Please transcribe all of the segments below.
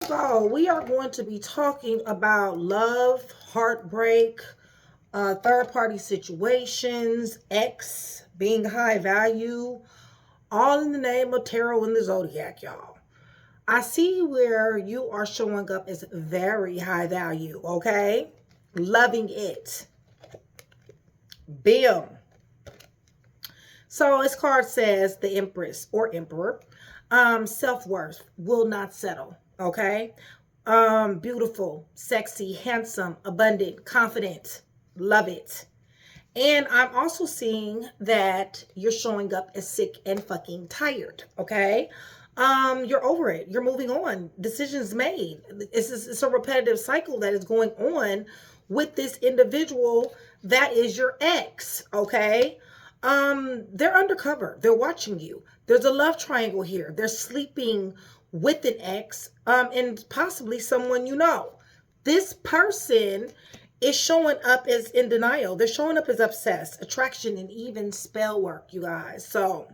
So we are going to be talking about love, heartbreak, third-party situations, ex, being high value, all in the name of tarot and the zodiac, y'all. I see where you are showing up as very high value, okay? Loving it. Bam. So this card says the Empress or Emperor, self-worth will not settle, okay? Beautiful, sexy, handsome, abundant, confident, love it. And I'm also seeing that you're showing up as sick and fucking tired, okay? You're over it. You're moving on. Decisions made. It's a repetitive cycle that is going on with this individual that is your ex, okay? They're undercover. They're watching you. There's a love triangle here. They're sleeping with an ex, and possibly someone you know. This person is showing up as in denial. They're showing up as obsessed, attraction, and even spell work, you guys. So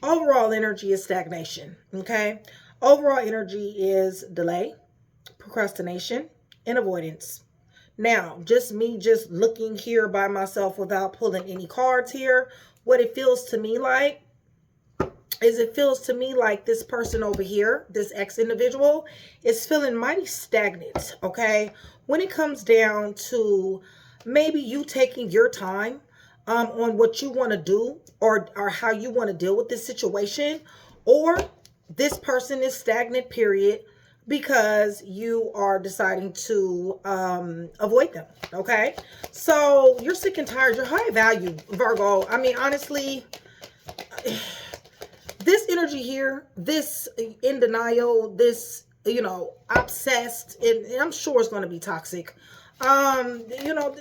overall energy is stagnation, okay? Overall energy is delay, procrastination, and avoidance. Now, just looking here by myself without pulling any cards here, what it feels to me like is this person over here, this ex individual, is feeling mighty stagnant, okay? When it comes down to maybe you taking your time on what you want to do or how you want to deal with this situation, or this person is stagnant, period, because you are deciding to avoid them, okay? So you're sick and tired. You're high value, Virgo. I mean, honestly, this energy here, this in denial, this, you know, obsessed, and I'm sure it's going to be toxic. You know,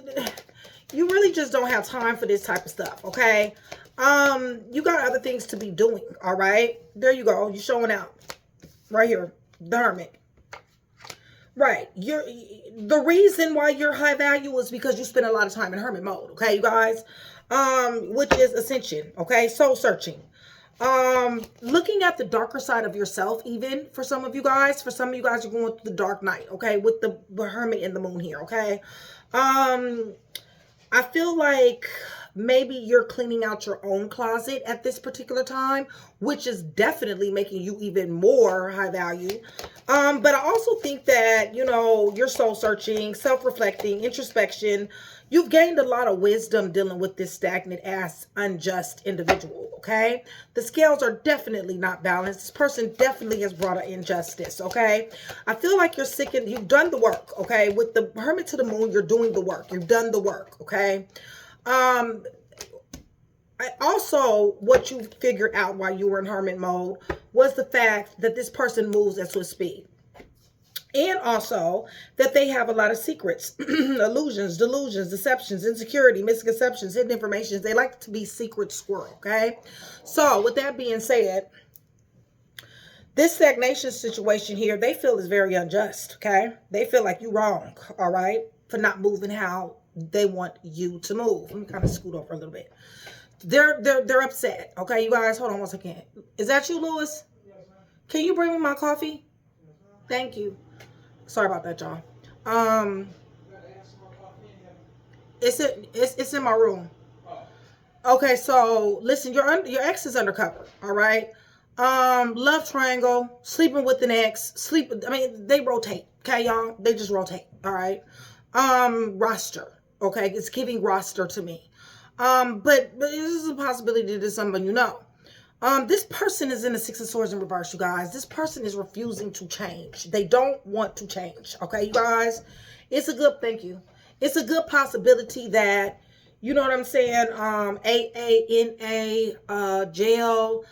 you really just don't have time for this type of stuff, okay? You got other things to be doing, all right? There you go. You're showing out right here. The Hermit. Right. The reason why you're high value is because you spend a lot of time in hermit mode, okay, you guys? Which is ascension, okay? Soul searching. Looking at the darker side of yourself, even for some of you guys. For some of you guys, you're going through the dark night, okay? With the Hermit and the Moon here, okay? I feel like maybe you're cleaning out your own closet at this particular time, which is definitely making you even more high value. But I also think that, you know, you're soul searching, self-reflecting, introspection. You've gained a lot of wisdom dealing with this stagnant ass, unjust individual, okay? The scales are definitely not balanced. This person definitely has brought an injustice, okay? I feel like you're sick and you've done the work, okay? With the Hermit to the Moon, you're doing the work. You've done the work, okay? Also, what you figured out while you were in hermit mode was the fact that this person moves at swift speed. And also that they have a lot of secrets, illusions, delusions, deceptions, insecurity, misconceptions, hidden information. They like to be secret squirrel, okay? So with that being said, this stagnation situation here, they feel is very unjust, okay? They feel like you're wrong, all right, for not moving how they want you to move. Let me kind of scoot over a little bit. They're upset. Okay, you guys, hold on one second. Is that you, Lewis? Yes, ma'am. Can you bring me my coffee? Yes, ma'am. Thank you. Sorry about that, y'all. It's in my room. Okay, so listen, your ex is undercover, all right? Love triangle, sleeping with an ex, I mean, they rotate, okay, y'all? They just rotate, all right? Roster, okay? It's giving roster to me. But this is a possibility to someone you know. This person is in the Six of Swords in reverse, you guys. This person is refusing to change. They don't want to change, okay, you guys? It's a good, thank you. It's a good possibility that, you know what I'm saying, AA, jail,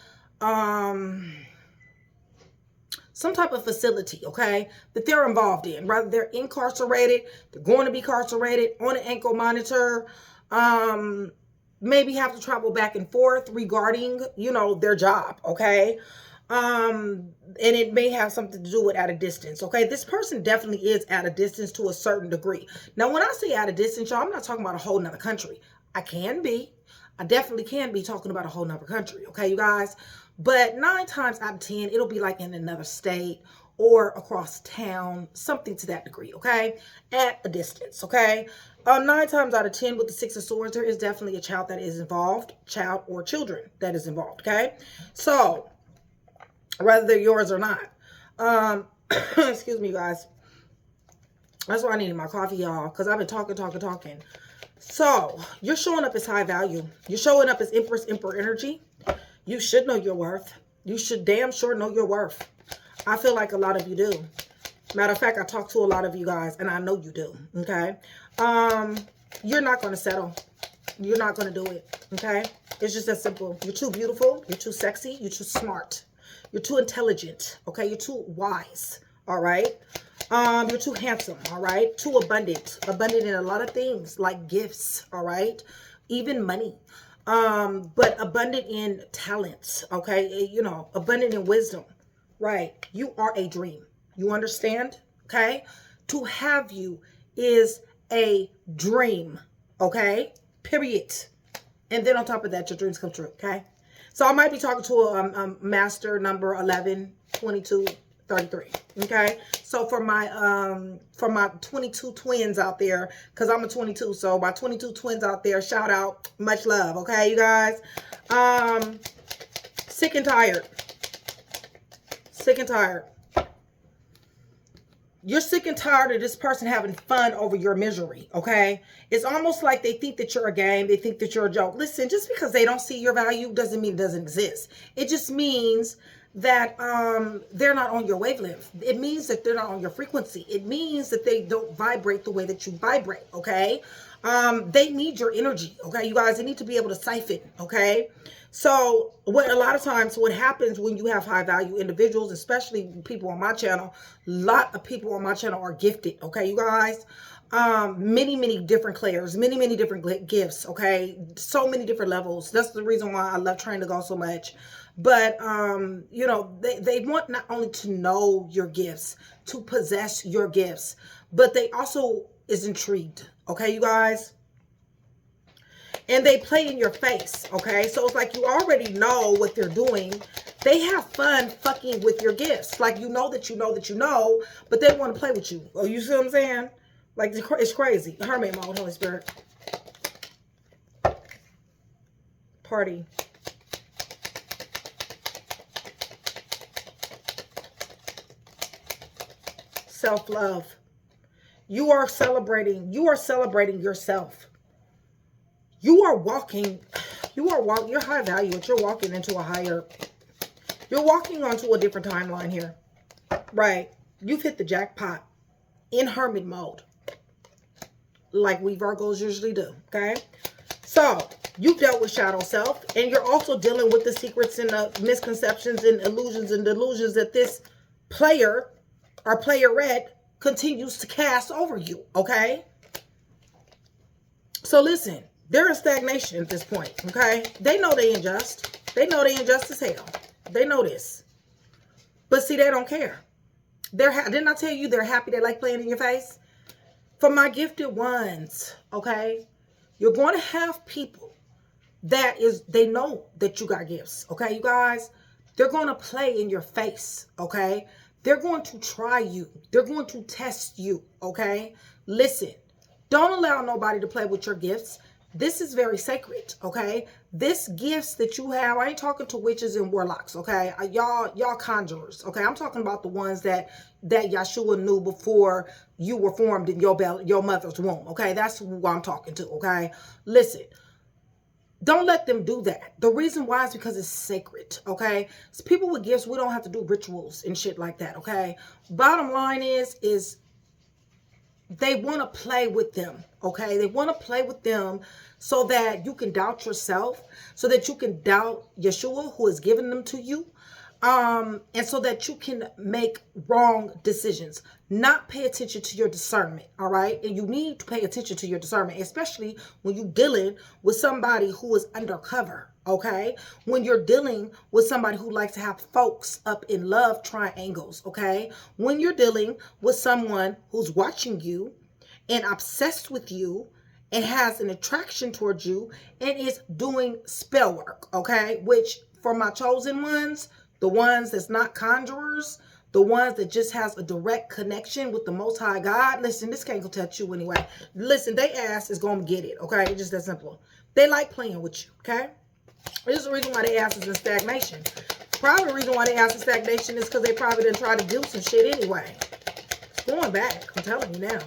some type of facility, okay, that they're involved in. Rather, they're incarcerated, they're going to be incarcerated, on an ankle monitor, maybe have to travel back and forth regarding, you know, their job, okay? And it may have something to do with at a distance, okay? This person definitely is at a distance to a certain degree. Now, when I say at a distance, y'all, I'm not talking about a whole nother country. I definitely can be talking about a whole nother country, okay, you guys? But 9 times out of 10, it'll be like in another state or across town, something to that degree, okay? At a distance, okay? 9 times out of 10 with the Six of Swords, there is definitely a child that is involved, child or children that is involved, okay? So, whether they're yours or not. Excuse me, guys. That's why I needed my coffee, y'all, because I've been talking. So, you're showing up as high value. You're showing up as Empress, Emperor energy. You should know your worth. You should damn sure know your worth. I feel like a lot of you do. Matter of fact, I talk to a lot of you guys, and I know you do, okay? You're not going to settle. You're not going to do it, okay? It's just that simple. You're too beautiful. You're too sexy. You're too smart. You're too intelligent, okay? You're too wise, all right? You're too handsome, all right? Too abundant. Abundant in a lot of things, like gifts, all right? Even money. But abundant in talents, okay? You know, abundant in wisdom, right? You are a dream. You understand, okay? To have you is a dream, okay? Period. And then on top of that, your dreams come true, okay? So I might be talking to a master number 11, 22, 33, okay? So for my 22 twins out there, because I'm a 22, so my 22 twins out there, shout out, much love, okay, you guys? Sick and tired. Sick and tired. You're sick and tired of this person having fun over your misery, okay? It's almost like they think that you're a game. They think that you're a joke. Listen, just because they don't see your value doesn't mean it doesn't exist. It just means that they're not on your wavelength. It means that they're not on your frequency. It means that they don't vibrate the way that you vibrate, okay? They need your energy, okay, you guys? They need to be able to siphon, okay? So a lot of times what happens when you have high value individuals, especially people on my channel, a lot of people on my channel are gifted, okay, you guys? Many different clairs, many different gifts, okay? So many different levels. That's the reason why I love Train to Go so much. But, you know, they want not only to know your gifts, to possess your gifts, but they also is intrigued, okay, you guys? And they play in your face, okay? So it's like you already know what they're doing. They have fun fucking with your gifts. Like, you know that you know that you know, but they want to play with you. Oh, you see what I'm saying? Like, it's crazy. Hermit mode, Holy Spirit. Party. Self-love. You are celebrating yourself. You're high value, but you're walking into you're walking onto a different timeline here, right? You've hit the jackpot in hermit mode, like we Virgos usually do, okay? So, you've dealt with shadow self, and you're also dealing with the secrets and the misconceptions and illusions and delusions that this player or playerette continues to cast over you, okay? So listen, they're in stagnation at this point, okay? They know they unjust. They know they unjust as hell. They know this. But see, they don't care. Didn't I tell you they're happy? They like playing in your face? For my gifted ones, okay? You're going to have people they know that you got gifts, okay, you guys? They're going to play in your face, okay? They're going to try you. They're going to test you, okay? Listen, don't allow nobody to play with your gifts. This is very sacred, okay? This gifts that you have, I ain't talking to witches and warlocks, okay? Y'all conjurers, okay? I'm talking about the ones that Yeshua knew before you were formed in your mother's womb, okay? That's who I'm talking to, okay? Listen, don't let them do that. The reason why is because it's sacred, okay? So people with gifts, we don't have to do rituals and shit like that, okay? Bottom line is they want to play with them, okay? They want to play with them so that you can doubt yourself, so that you can doubt Yeshua who has given them to you, and so that you can make wrong decisions, not pay attention to your discernment, all right? And you need to pay attention to your discernment, especially when you're dealing with somebody who is undercover, okay? When you're dealing with somebody who likes to have folks up in love triangles, okay? When you're dealing with someone who's watching you and obsessed with you and has an attraction towards you and is doing spell work, okay? Which for my chosen ones, the ones that's not conjurers, The ones that just has a direct connection with the Most High God. Listen, this can't go touch you anyway. Listen, they ass is going to get it, okay? It's just that simple. They like playing with you, okay? This is the reason why they ass is in stagnation. Probably the reason why they ass in stagnation is because they probably didn't try to do some shit anyway. It's going back. I'm telling you now.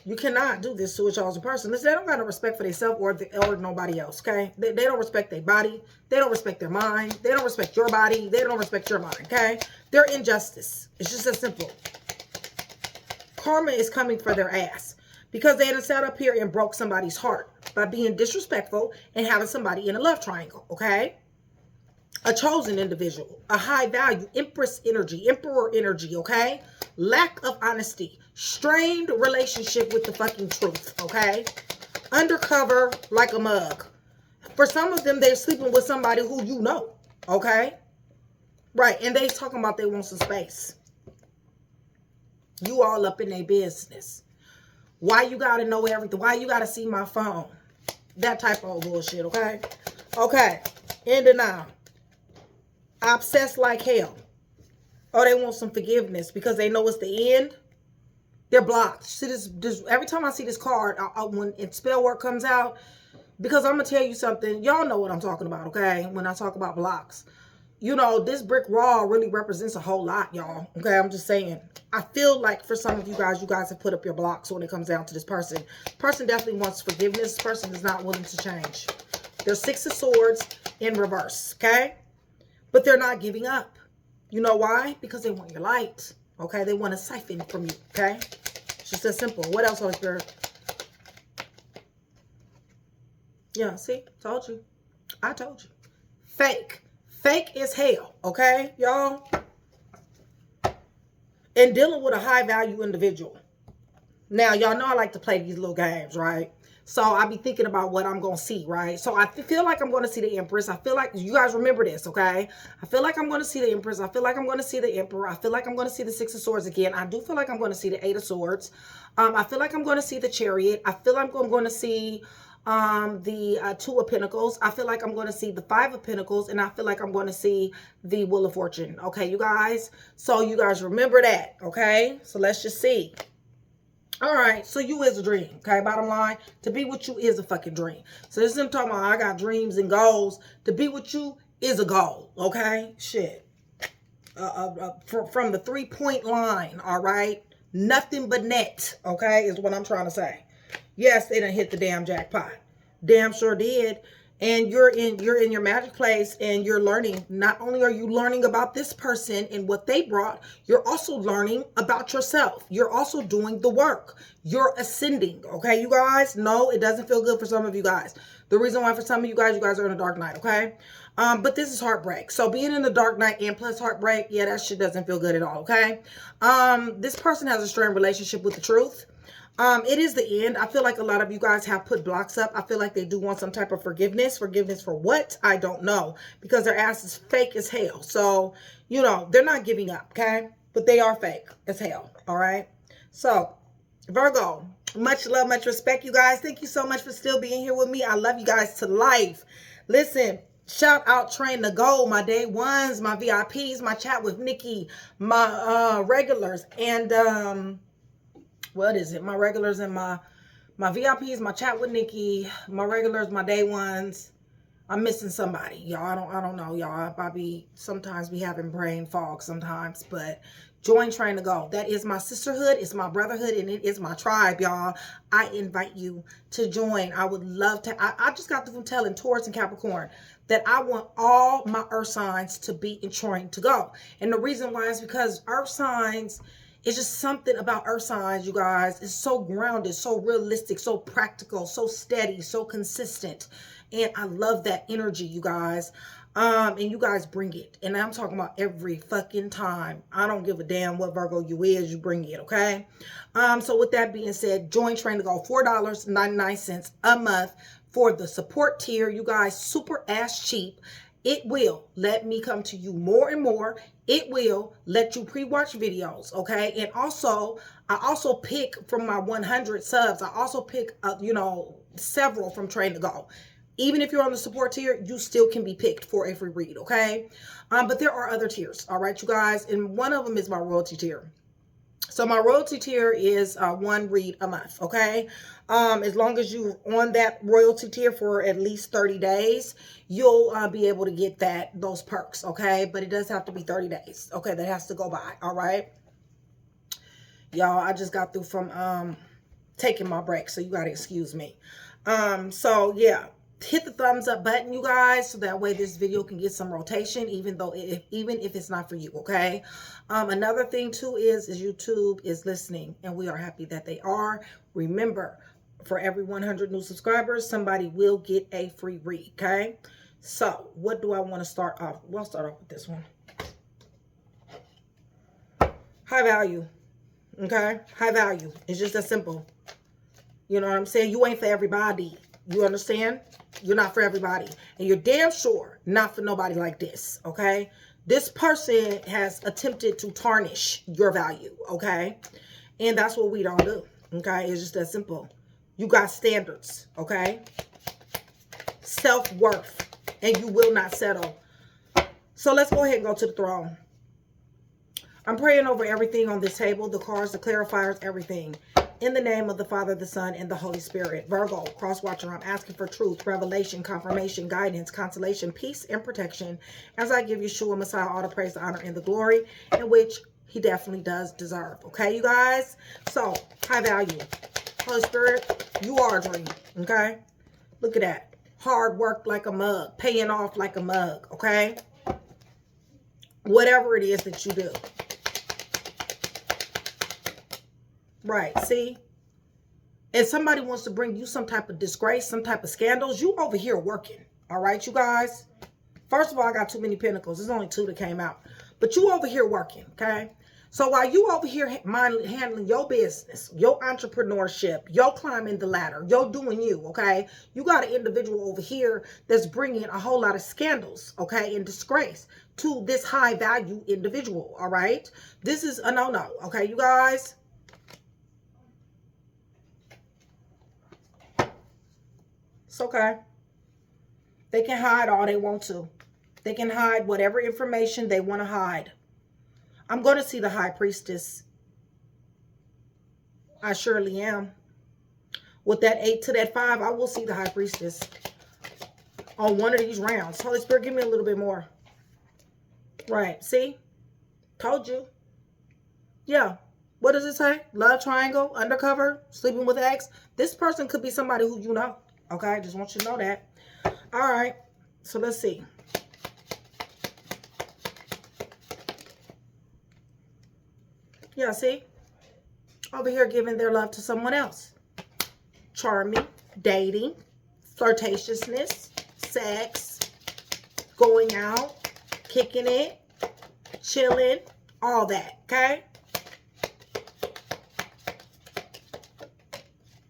You cannot do this to a chosen person. Listen, they don't got no respect for themselves or nobody else, okay? They don't respect their body. They don't respect their mind. They don't respect your body. They don't respect your mind, okay? They're injustice. It's just that simple. Karma is coming for their ass because they had sat up here and broke somebody's heart by being disrespectful and having somebody in a love triangle, okay? A chosen individual, a high value, empress energy, emperor energy, okay? Lack of honesty, strained relationship with the fucking truth, okay? Undercover like a mug. For some of them, they're sleeping with somebody who you know, okay? Right, and they talking about they want some space. You all up in their business. Why you gotta know everything? Why you gotta see my phone? That type of bullshit, okay? Okay, in denial. Obsessed like hell. Oh, they want some forgiveness because they know it's the end. They're blocked. See this every time I see this card, when spell work comes out, because I'm gonna tell you something. Y'all know what I'm talking about, okay? When I talk about blocks, you know, this brick wall really represents a whole lot, y'all. Okay, I'm just saying. I feel like for some of you guys have put up your blocks when it comes down to this person. Person definitely wants forgiveness. This person is not willing to change. There's 6 of Swords in reverse, okay? But they're not giving up. You know why? Because they want your light. Okay? They want to siphon from you. Okay? It's just that simple. What else, Holy Spirit? Yeah, see? Told you. I told you. Fake. Fake is hell. Okay, y'all? And dealing with a high value individual. Now, y'all know I like to play these little games, right? So I be thinking about what I'm going to see, right? So I feel like I'm going to see the Empress. I feel like, you guys remember this, okay? I feel like I'm going to see the Empress. I feel like I'm going to see the Emperor. I feel like I'm going to see the 6 of Swords again. I do feel like I'm going to see the 8 of Swords. I feel like I'm going to see the Chariot. I feel like I'm going to see the 2 of Pentacles. I feel like I'm going to see the 5 of Pentacles. And I feel like I'm going to see the Wheel of Fortune. Okay, you guys? So you guys remember that, okay? So let's just see. All right, so you is a dream, okay? Bottom line, to be with you is a fucking dream. So this is him talking about, I got dreams and goals. To be with you is a goal, okay? Shit. From the 3-point line, all right? Nothing but net, okay, is what I'm trying to say. Yes, they done hit the damn jackpot. Damn sure did. And you're in your magic place and you're learning. Not only are you learning about this person and what they brought, you're also learning about yourself. You're also doing the work. You're ascending. Okay, you guys? No, it doesn't feel good for some of you guys. The reason why for some of you guys are in a dark night, okay? But this is heartbreak. So being in the dark night and plus heartbreak, yeah, that shit doesn't feel good at all, okay? This person has a strained relationship with the truth. It is the end. I feel like a lot of you guys have put blocks up. I feel like they do want some type of forgiveness. Forgiveness for what? I don't know. Because their ass is fake as hell. So, you know, they're not giving up, okay? But they are fake as hell, all right? So, Virgo, much love, much respect, you guys. Thank you so much for still being here with me. I love you guys to life. Listen, shout out Train to Go, my day ones, my VIPs, my chat with Nikki, my regulars, and what is it? My regulars and my VIPs, my chat with Nikki, my regulars, my day ones. I'm missing somebody, y'all. I don't know, y'all. I sometimes be having brain fog sometimes, but join Train to Go. That is my sisterhood, it's my brotherhood, and it is my tribe, y'all. I invite you to join. I would love to. I just got through telling Taurus and Capricorn that I want all my earth signs to be in Train to Go. And the reason why is because earth signs, it's just something about earth signs, you guys. It's so grounded, so realistic, so practical, so steady, so consistent. And I love that energy, you guys. And you guys bring it. And I'm talking about every fucking time. I don't give a damn what Virgo you is, you bring it, okay? So with that being said, join Train to Go. $4.99 a month for the support tier. You guys, super ass cheap. It will let me come to you more and more. It will let you pre-watch videos, okay? And also, I also pick from my 100 subs. I also pick, you know, several from Train to Go. Even if you're on the support tier, you still can be picked for a free read, okay? But there are other tiers, all right, you guys? And one of them is my royalty tier. So my royalty tier is 1 read a month, okay? As long as you're on that royalty tier for at least 30 days, you'll be able to get those perks, okay? But it does have to be 30 days, okay? That has to go by, all right? Y'all, I just got through from taking my break, so you got to excuse me. So, yeah. Hit the thumbs up button, you guys, so that way this video can get some rotation, even if it's not for you, okay? Another thing too is YouTube is listening, and we are happy that they are. Remember, for every 100 new subscribers, somebody will get a free read, okay? So what do I want to start off? We'll start off with this one. High value, okay? High value. It's just that simple. You know what I'm saying? You ain't for everybody. You understand? You're not for everybody. And you're damn sure not for nobody like this, okay? This person has attempted to tarnish your value, okay? And that's what we don't do, okay? It's just that simple. You got standards, okay? Self-worth. And you will not settle. So let's go ahead and go to the throne. I'm praying over everything on this table, the cards, the clarifiers, everything. In the name of the Father, the Son, and the Holy Spirit. Virgo, cross-watcher, I'm asking for truth, revelation, confirmation, guidance, consolation, peace, and protection as I give Yeshua Messiah all the praise, the honor, and the glory, in which he definitely does deserve. Okay, you guys? So, high value. Holy Spirit, you are a dream. Okay? Look at that. Hard work like a mug. Paying off like a mug. Okay? Whatever it is that you do. Right, see? And somebody wants to bring you some type of disgrace, some type of scandals. You over here working. All right, you guys? First of all, I got too many pentacles. There's only 2 that came out. But you over here working, okay? So while you over here handling your business, your entrepreneurship, your climbing the ladder, you're doing you, okay? You got an individual over here that's bringing a whole lot of scandals, okay, and disgrace to this high value individual, all right? This is a no-no, okay, you guys? It's okay. They can hide all they want to. They can hide whatever information they want to hide. I'm going to see the high priestess. I surely am. With that 8 to that 5, I will see the high priestess on one of these rounds. Holy Spirit, give me a little bit more. Right. See? Told you. Yeah. What does it say? Love triangle, undercover, sleeping with ex. This person could be somebody who you know. Okay, I just want you to know that. All right, so let's see. Yeah, see? Over here giving their love to someone else. Charming, dating, flirtatiousness, sex, going out, kicking it, chilling, all that, okay?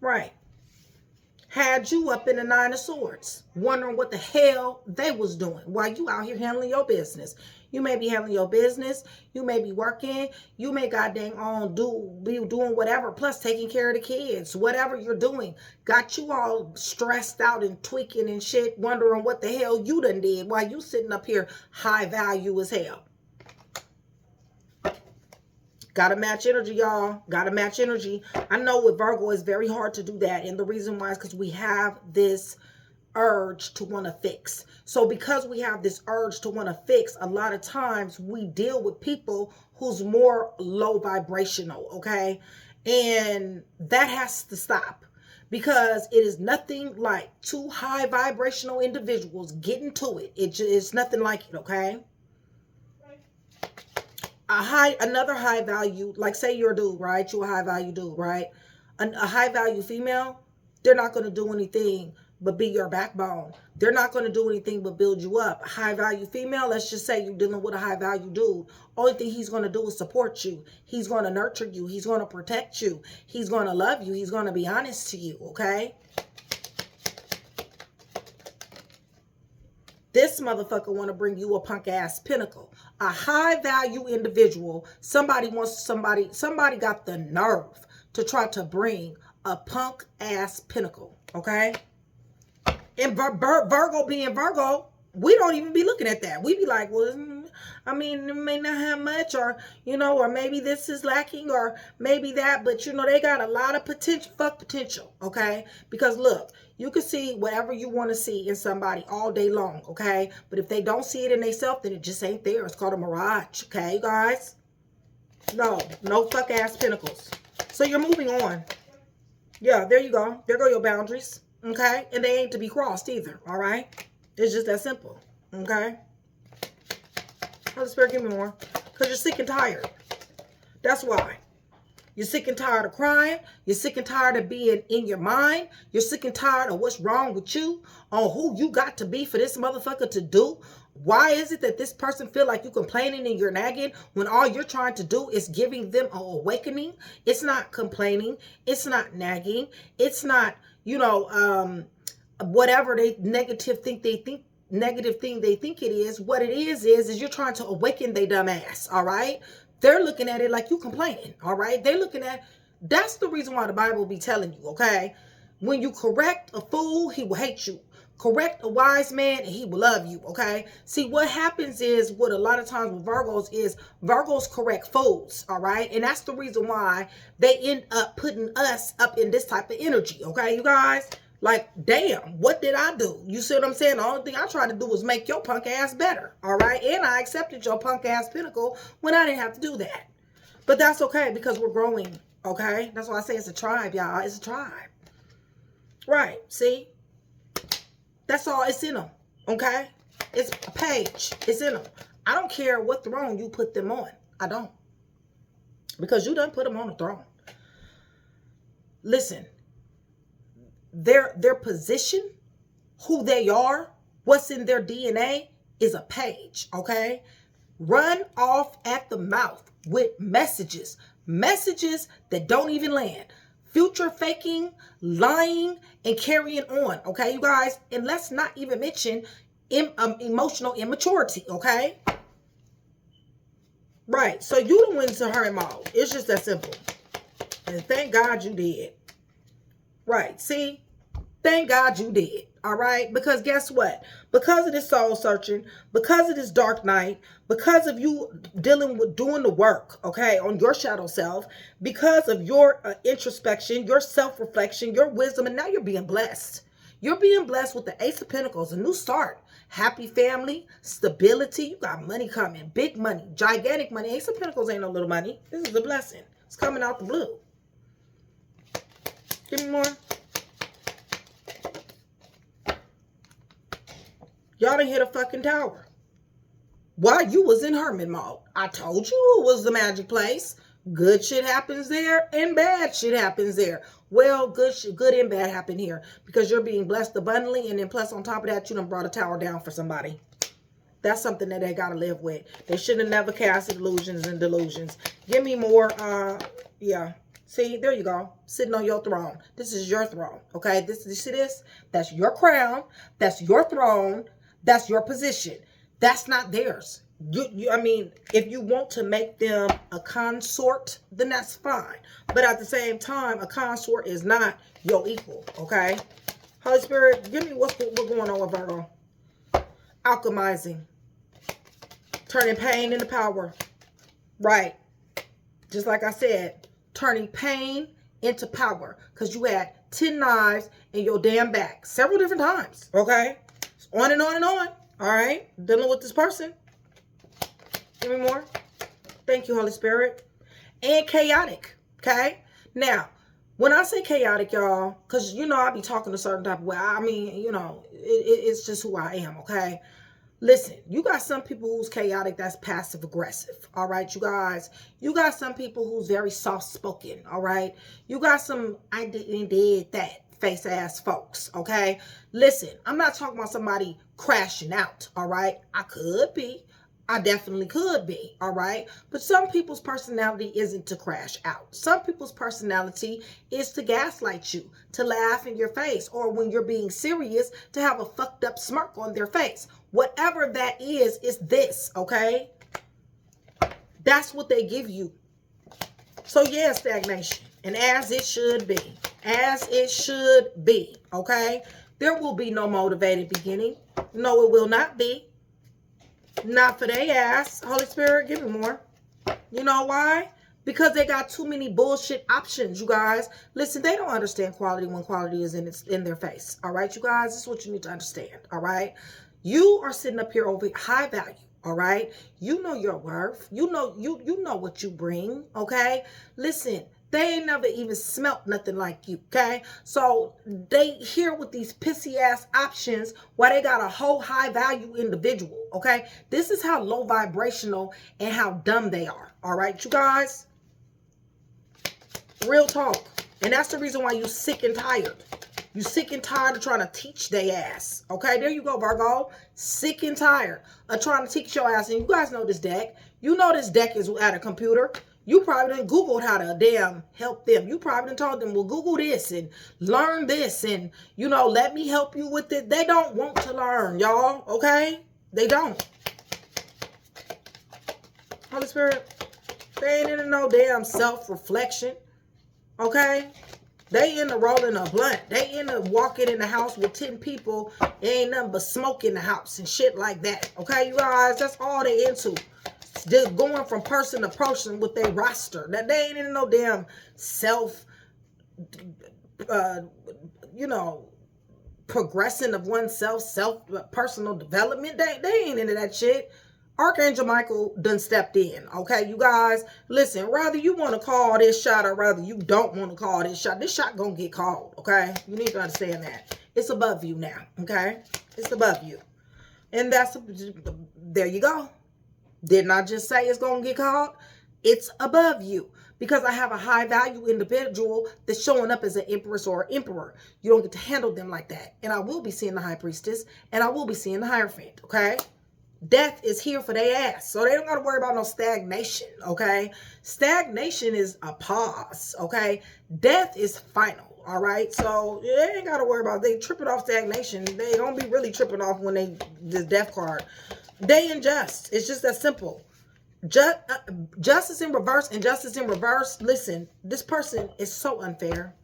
Right. Had you up in the 9 of Swords, wondering what the hell they was doing while you out here handling your business. You may be handling your business, you may be working, you may goddamn be doing whatever, plus taking care of the kids, whatever you're doing. Got you all stressed out and tweaking and shit, wondering what the hell you done did while you sitting up here high value as hell. Gotta match energy, y'all. Gotta match energy. I know with Virgo, it's very hard to do that. And the reason why is because we have this urge to want to fix. So because we have this urge to want to fix, a lot of times we deal with people who's more low vibrational, okay? And that has to stop. Because it is nothing like 2 high vibrational individuals getting to it. It's nothing like it, okay? Another high value, like say you're a dude, right? You're a high value dude, right? A high value female, they're not going to do anything but be your backbone. They're not going to do anything but build you up. A high value female, let's just say you're dealing with a high value dude. Only thing he's going to do is support you. He's going to nurture you. He's going to protect you. He's going to love you. He's going to be honest to you, okay? This motherfucker want to bring you a punk ass pinnacle. A high value individual. Somebody got the nerve to try to bring a punk ass pinnacle. Okay? And Virgo being Virgo, we don't even be looking at that. We be like, well, I mean, it may not have much, or, you know, or maybe this is lacking, or maybe that, but, you know, they got a lot of potential, okay? Because look, you can see whatever you want to see in somebody all day long, okay? But if they don't see it in themselves, then it just ain't there. It's called a mirage, okay, guys? No fuck ass pentacles. So you're moving on. Yeah, there you go. There go your boundaries, okay? And they ain't to be crossed either, all right? It's just that simple, okay? Holy Spirit, give me more. Because you're sick and tired. That's why. You're sick and tired of crying. You're sick and tired of being in your mind. You're sick and tired of what's wrong with you, on who you got to be for this motherfucker to do. Why is it that this person feel like you complaining and you're nagging when all you're trying to do is giving them an awakening? It's not complaining. It's not nagging. It's not, you know, whatever they negative thing they think it is. What it is you're trying to awaken they dumb ass, all right? They're looking at it like you complaining, all right? They're looking at, that's the reason why the Bible be telling you, okay? When you correct a fool, he will hate you. Correct a wise man and he will love you, okay? See, what happens is, what a lot of times with Virgos is, Virgos correct fools, all right? And that's the reason why they end up putting us up in this type of energy, okay, you guys? Like, damn, what did I do? You see what I'm saying? The only thing I tried to do was make your punk ass better, all right? And I accepted your punk ass pinnacle when I didn't have to do that. But that's okay, because we're growing, okay? That's why I say it's a tribe, y'all. It's a tribe. Right, see? That's all. It's in them, okay? It's a page. It's in them. I don't care what throne you put them on. I don't. Because you done put them on the throne. Listen. Their position, who they are, what's in their DNA is a page, okay? Run off at the mouth with messages that don't even land. Future faking, lying, and carrying on, okay, you guys? And let's not even mention emotional immaturity, okay? Right, so you don't win to her mode. It's just that simple. And thank God you did. Right, see? Thank God you did, all right? Because guess what? Because of this soul searching, because of this dark night, because of you dealing with doing the work, okay, on your shadow self, because of your introspection, your self-reflection, your wisdom, and now you're being blessed. You're being blessed with the Ace of Pentacles, a new start, happy family, stability. You got money coming, big money, gigantic money. Ace of Pentacles ain't no little money. This is a blessing. It's coming out the blue. Give me more. Y'all done hit a fucking tower. While you was in hermit mode. I told you it was the magic place. Good shit happens there and bad shit happens there. Well, good and bad happen here because you're being blessed abundantly, and then plus on top of that, you done brought a tower down for somebody. That's something that they gotta live with. They should have never casted illusions and delusions. Give me more. Yeah. See, there you go. Sitting on your throne. This is your throne. Okay. You see this? That's your crown. That's your throne. That's your position. That's not theirs. I mean, if you want to make them a consort, then that's fine. But at the same time, a consort is not your equal. Okay. Holy Spirit, give me what's going on with Virgo. Alchemizing. Turning pain into power. Right. Just like I said, turning pain into power. Because you had 10 knives in your damn back. Several different times. Okay. On and on and on. All right. Dealing with this person. Give me more. Thank you, Holy Spirit. And chaotic. Okay. Now, when I say chaotic, y'all, because, you know, I be talking a certain type of way. I mean, you know, it's just who I am. Okay. Listen, you got some people who's chaotic, that's passive aggressive. All right, you guys. You got some people who's very soft spoken. All right. You got some I did that face ass folks. Okay. Listen, I'm not talking about somebody crashing out. All right. I could be. I definitely could be. All right. But some people's personality isn't to crash out. Some people's personality is to gaslight you, to laugh in your face, or when you're being serious, to have a fucked up smirk on their face. Whatever that is this. Okay. That's what they give you. So yeah, stagnation. And as it should be. As it should be. Okay. There will be no motivated beginning. No, it will not be. Not for they ass. Holy Spirit, give me more. You know why? Because they got too many bullshit options, you guys. Listen, they don't understand quality when quality is in their face. All right, you guys? This is what you need to understand. All right? You are sitting up here over high value. All right? You know your worth. You know what you bring. Okay? Listen, they ain't never even smelt nothing like you. Okay? So they here with these pissy ass options while they got a whole high value individual. Okay? This is how low vibrational and how dumb they are. All right, you guys? Real talk. And that's the reason why you sick and tired. You sick and tired of trying to teach they ass. Okay, there you go, Virgo. Sick and tired of trying to teach your ass. And you guys know this deck. You know this deck is at a computer. You probably done Googled how to damn help them. You probably done told them, well, Google this and learn this and, you know, let me help you with it. They don't want to learn, y'all. Okay? They don't. Holy Spirit, they ain't into no damn self-reflection. Okay? They into rolling a blunt. They into walking in the house with 10 people. Ain't nothing but smoke in the house and shit like that. Okay, you guys? That's all they into. Just going from person to person with their roster. That they ain't into no damn self, you know, progressing of oneself, personal development. They ain't into that shit. Archangel Michael done stepped in. Okay, you guys, listen, rather you want to call this shot or rather you don't want to call this shot gonna get called. Okay, you need to understand that. It's above you now. Okay, it's above you. And that's, there you go. Didn't I just say it's gonna get called? It's above you. Because I have a high value individual that's showing up as an empress or emperor. You don't get to handle them like that. And I will be seeing the high priestess and I will be seeing the Hierophant. Okay. Death is here for their ass. So they don't got to worry about no stagnation, okay? Stagnation is a pause, okay? Death is final, all right? So they ain't got to worry about, they tripping off stagnation. They don't be really tripping off when they, this death card. They unjust. It's just that simple. Justice in reverse, injustice in reverse. Listen, this person is so unfair.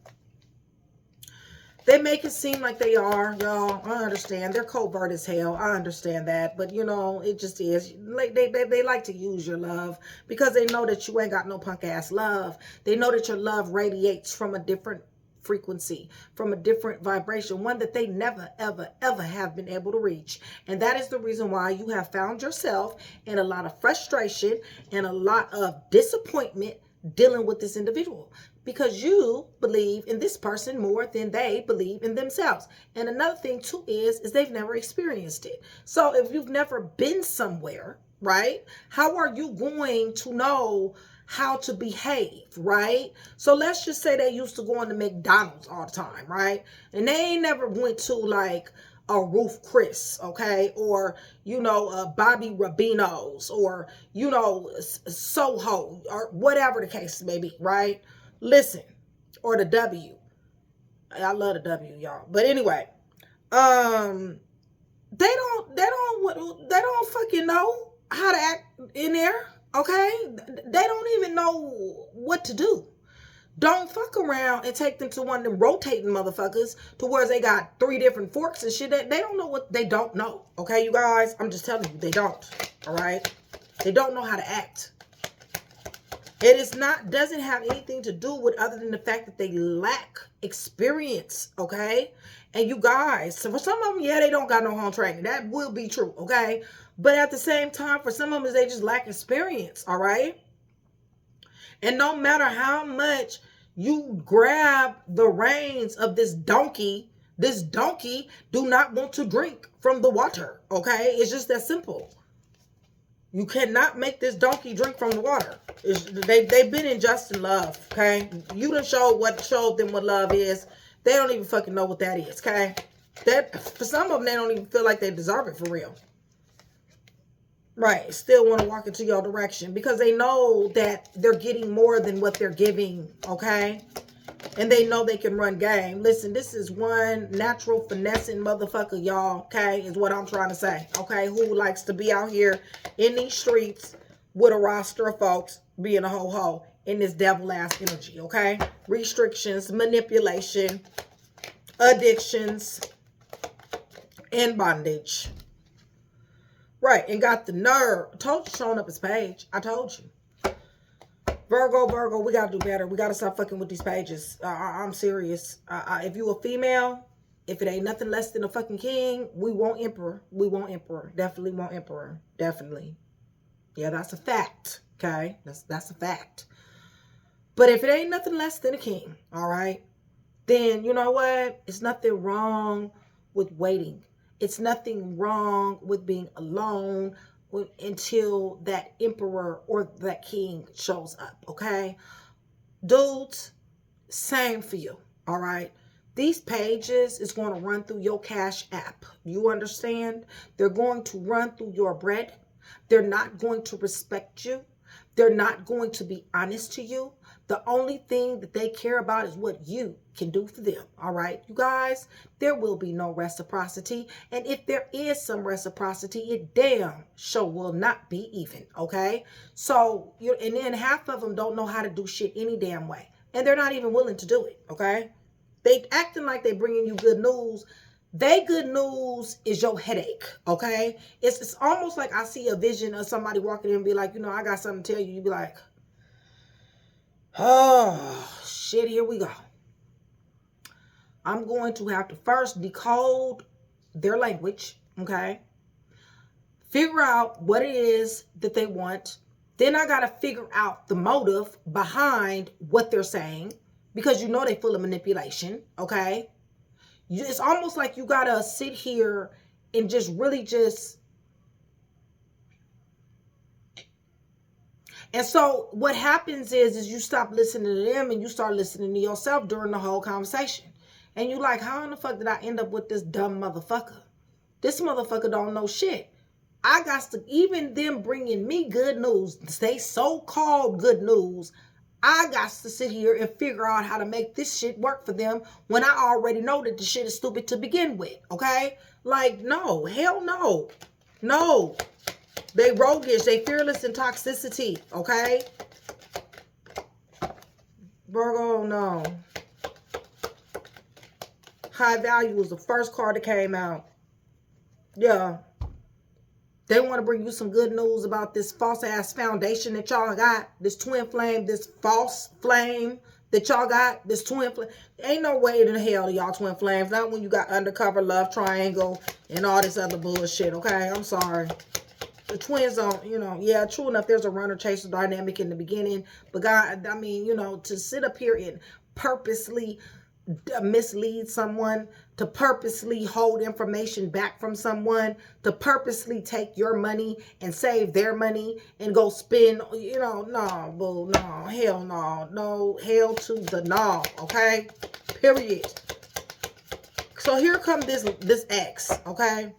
They make it seem like they are, y'all. I understand. They're covert as hell. I understand that. But, you know, it just is. Like they like to use your love because they know that you ain't got no punk-ass love. They know that your love radiates from a different frequency, from a different vibration, one that they never, ever, ever have been able to reach. And that is the reason why you have found yourself in a lot of frustration and a lot of disappointment dealing with this individual. Because you believe in this person more than they believe in themselves. And another thing too is they've never experienced it. So if you've never been somewhere, right? How are you going to know how to behave, right? So let's just say they used to go into McDonald's all the time, right? And they ain't never went to like a Ruth Chris, okay? Or, you know, Bobby Rabino's or, you know, Soho or whatever the case may be, right? Listen, or the W. I love the W, y'all. But anyway, they don't fucking know how to act in there, okay? They don't even know what to do. Don't fuck around and take them to one of them rotating motherfuckers to where they got 3 different forks and shit. They don't know what they don't know, okay, you guys? I'm just telling you, they don't, all right? They don't know how to act. It is not, doesn't have anything to do with other than the fact that they lack experience, okay? And you guys, so for some of them, yeah, they don't got no home training. That will be true, okay? But at the same time, for some of them, they just lack experience, all right? And no matter how much you grab the reins of this donkey do not want to drink from the water, okay? It's just that simple. You cannot make this donkey drink from the water. They've been in just in love, okay? You done showed them what love is. They don't even fucking know what that is, okay? That, for some of them, they don't even feel like they deserve it for real. Right, still want to walk into your direction because they know that they're getting more than what they're giving, okay? And they know they can run game. Listen, this is one natural finessing motherfucker, y'all, okay, is what I'm trying to say, okay? Who likes to be out here in these streets with a roster of folks being a ho-ho in this devil-ass energy, okay? Restrictions, manipulation, addictions, in bondage. Right, and got the nerve. I told you, showing up his page. I told you. Virgo, we got to do better. We got to stop fucking with these pages. I'm serious. If you a female, if it ain't nothing less than a fucking king, we want emperor. We want emperor. Definitely want emperor. Definitely. Yeah, that's a fact. Okay? That's a fact. But if it ain't nothing less than a king, all right, then you know what? It's nothing wrong with waiting. It's nothing wrong with being alone until that emperor or that king shows up, okay? Dudes, same for you, all right? These pages is going to run through your Cash App. You understand? They're going to run through your bread. They're not going to respect you. They're not going to be honest to you. The only thing that they care about is what you can do for them. All right, you guys, there will be no reciprocity. And if there is some reciprocity, it damn sure will not be even. Okay, so and then half of them don't know how to do shit any damn way. And they're not even willing to do it. Okay, they acting like they bringing you good news. They good news is your headache, okay? It's almost like I see a vision of somebody walking in and be like, you know, I got something to tell you. You be like, oh, shit, here we go. I'm going to have to first decode their language, okay? Figure out what it is that they want. Then I got to figure out the motive behind what they're saying, because you know they're full of manipulation, okay? It's almost like you got to sit here and just really just... And so what happens is you stop listening to them and you start listening to yourself during the whole conversation. And you like, how in the fuck did I end up with this dumb motherfucker? This motherfucker don't know shit. I got to, even them bringing me good news, they so-called good news, I got to sit here and figure out how to make this shit work for them when I already know that the shit is stupid to begin with, okay? Like, no, hell no. No. They roguish, they fearless in toxicity, okay? Virgo, no. High value was the first card that came out. Yeah. They want to bring you some good news about this false ass foundation that y'all got. This twin flame, this false flame that y'all got. This twin flame. Ain't no way in the hell y'all twin flames. Not when you got undercover love triangle and all this other bullshit. Okay, I'm sorry. The twins don't, you know, yeah, true enough, there's a runner chaser dynamic in the beginning. But God, I mean, you know, to sit up here and purposely mislead someone, to purposely hold information back from someone, to purposely take your money and save their money and go spend, you know, no, boo, no, hell no, no, hell to the no, okay, period. So here comes this X, okay,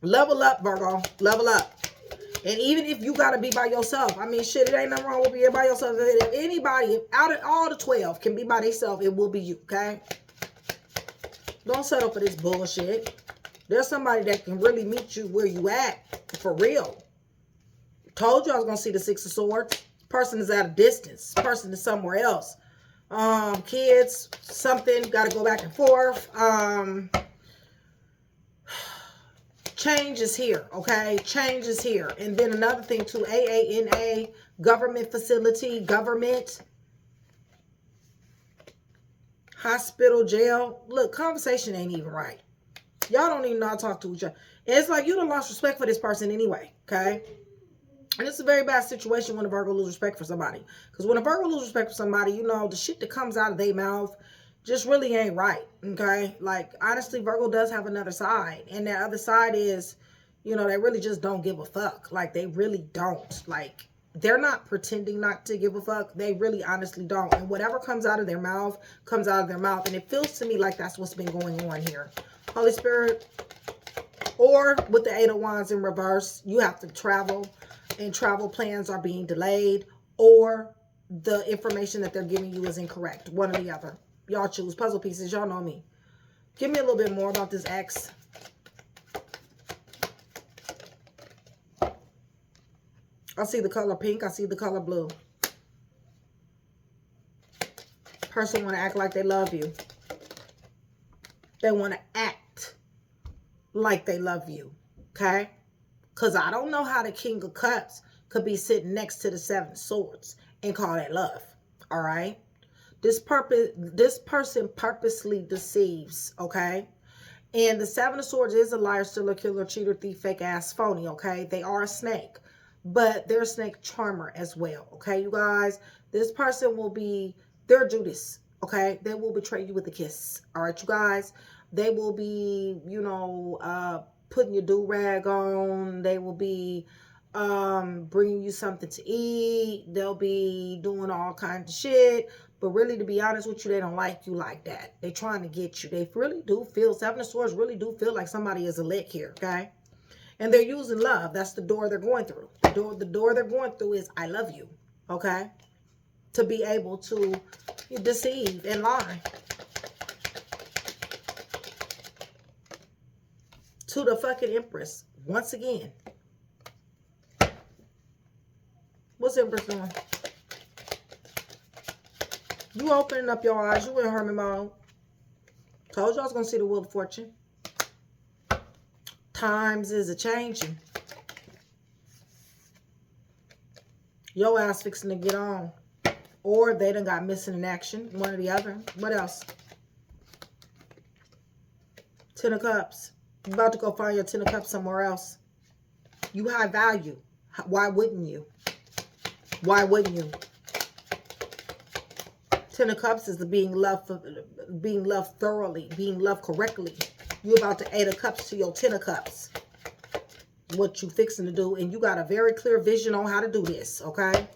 level up, Virgo, level up. And even if you got to be by yourself, I mean, shit, it ain't nothing wrong with being by yourself. If anybody, out of all the 12, can be by themselves, it will be you, okay? Don't settle for this bullshit. There's somebody that can really meet you where you at, for real. Told you I was going to see the Six of Swords. Person is at a distance. Person is somewhere else. Kids, something, got to go back and forth. Change is here, okay? Change is here. And then another thing too, AANA, government facility, government, hospital, jail. Look, conversation ain't even right. Y'all don't even know how to talk to each other. And it's like you done lost respect for this person anyway, okay? And it's a very bad situation when a Virgo loses respect for somebody. Because when a Virgo loses respect for somebody, you know, the shit that comes out of their mouth just really ain't right, okay? Like, honestly, Virgo does have another side. And that other side is, you know, they really just don't give a fuck. Like, they really don't. Like, they're not pretending not to give a fuck. They really honestly don't. And whatever comes out of their mouth, comes out of their mouth. And it feels to me like that's what's been going on here. Holy Spirit. Or with the Eight of Wands in reverse, you have to travel. And travel plans are being delayed. Or the information that they're giving you is incorrect. One or the other. Y'all choose. Puzzle pieces. Y'all know me. Give me a little bit more about this X. I see the color pink. I see the color blue. Person want to act like they love you. They want to act like they love you, okay? Because I don't know how the King of Cups could be sitting next to the Seven of Swords and call that love, all right? This person purposely deceives, okay? And the Seven of Swords is a liar, stealer, killer, cheater, thief, fake ass, phony, okay? They are a snake, but they're a snake charmer as well, okay, you guys? This person will be, they're Judas, okay? They will betray you with a kiss, all right, you guys? They will be, you know, putting your do-rag on. They will be bringing you something to eat. They'll be doing all kinds of shit. But really, to be honest with you, they don't like you like that. They're trying to get you. They really do feel, Seven of Swords really do feel like somebody is a lick here, okay? And they're using love. That's the door they're going through. The door they're going through is I love you, okay? To be able to deceive and lie. To the fucking Empress, once again. What's Empress doing? You opening up your eyes. You in hermit mode. Told you I was going to see the Wheel of Fortune. Times is a-changing. Your ass fixing to get on. Or they done got missing in action. One or the other. What else? Ten of Cups. You're about to go find your Ten of Cups somewhere else. You high value. Why wouldn't you? Why wouldn't you? Ten of Cups is the being loved thoroughly, being loved correctly. You about to Eight of Cups to your Ten of Cups. What you fixing to do, and you got a very clear vision on how to do this, okay?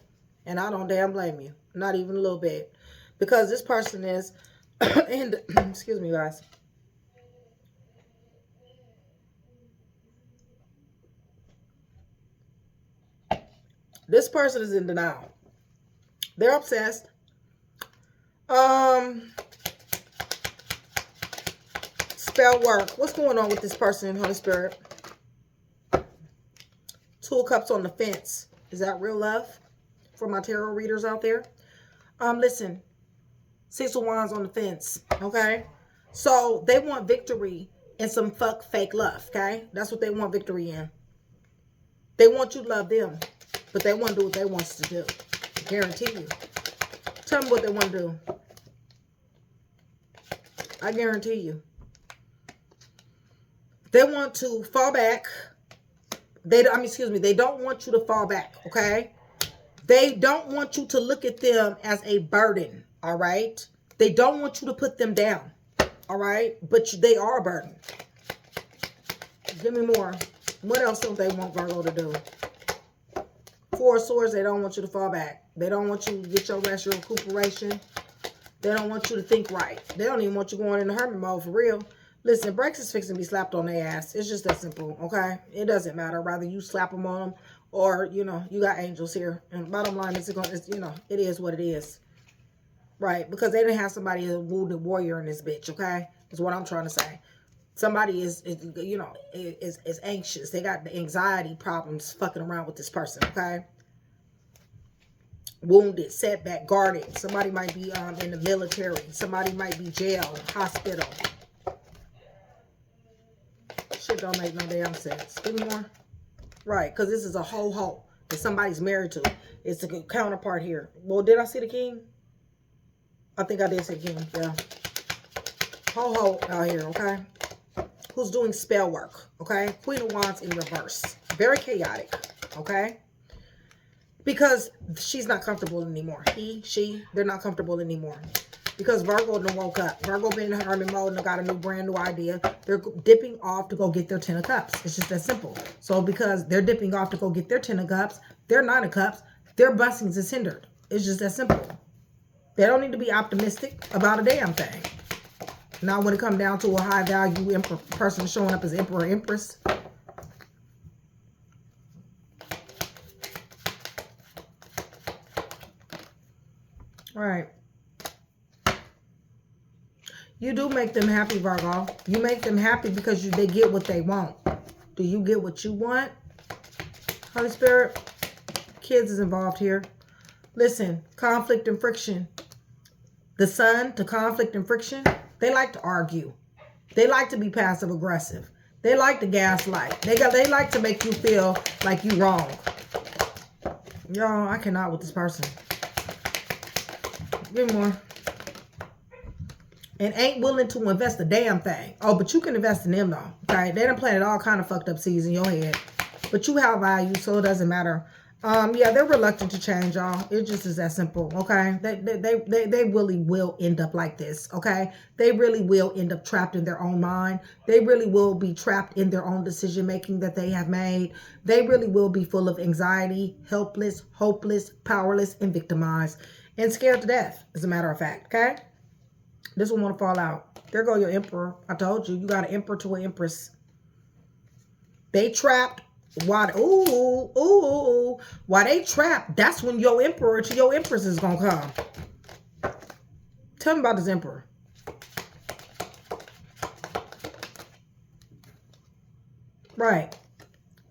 And I don't damn blame you, not even a little bit, because this person is, and excuse me, guys. This person is in denial. They're obsessed. Spell work. What's going on with this person, Holy Spirit? Two of Cups on the fence. Is that real love for my tarot readers out there? Listen. Six of Wands on the fence. Okay? So they want victory in some fake love. Okay? That's what they want victory in. They want you to love them. But they want to do what they want to do. I guarantee you. Tell me what they want to do. I guarantee you. They want to fall back. They don't want you to fall back, okay? They don't want you to look at them as a burden, all right? They don't want you to put them down, all right? But they are a burden. Give me more. What else don't they want Virgo to do? Four of Swords, they don't want you to fall back. They don't want you to get your rest, your recuperation. They don't want you to think right. They don't even want you going into hermit mode for real. Listen, brakes is fixing to be slapped on their ass. It's just that simple, okay? It doesn't matter. Rather you slap them on them or, you know, you got angels here. And bottom line is, you know, it is what it is. Right? Because they didn't have somebody a wounded warrior in this bitch, okay? Is what I'm trying to say. Somebody is anxious. They got the anxiety problems fucking around with this person, okay? Wounded, setback, guarded. Somebody might be in the military. Somebody might be jail, hospital. Shit don't make no damn sense. Give me more. Right, because this is a ho-ho that somebody's married to. It's a good counterpart here. Well, did I see the king? I think I did see the king, yeah. Ho-ho out here, okay? Who's doing spell work, okay? Queen of Wands in reverse. Very chaotic, okay? Because she's not comfortable anymore. He, she, they're not comfortable anymore. Because Virgo done woke up. Virgo been in hermit mode and got a brand new idea. They're dipping off to go get their Ten of Cups. It's just that simple. So because they're dipping off to go get their Ten of Cups, their Nine of Cups, their blessings is hindered. It's just that simple. They don't need to be optimistic about a damn thing. Now when it comes down to a high value person showing up as Emperor, Empress. All right. You do make them happy, Virgo. You make them happy because they get what they want. Do you get what you want? Holy Spirit, kids is involved here. Listen, conflict and friction. The Sun to conflict and friction. They like to argue. They like to be passive aggressive. They like to gaslight. They like to make you feel like you wrong. Y'all, I cannot with this person. Give me more. And ain't willing to invest a damn thing. Oh, but you can invest in them though. Okay, they done planted all kind of fucked up seeds in your head. But you have value, so it doesn't matter. Yeah, they're reluctant to change, y'all. It just is that simple, okay? They really will end up like this, okay? They really will end up trapped in their own mind. They really will be trapped in their own decision-making that they have made. They really will be full of anxiety, helpless, hopeless, powerless, and victimized. And scared to death, as a matter of fact, okay? This one want to fall out. There go your emperor. I told you, you got an emperor to an empress. They trapped. Why? Ooh. Why they trapped? That's when your emperor to your empress is gonna come. Tell me about this emperor. Right.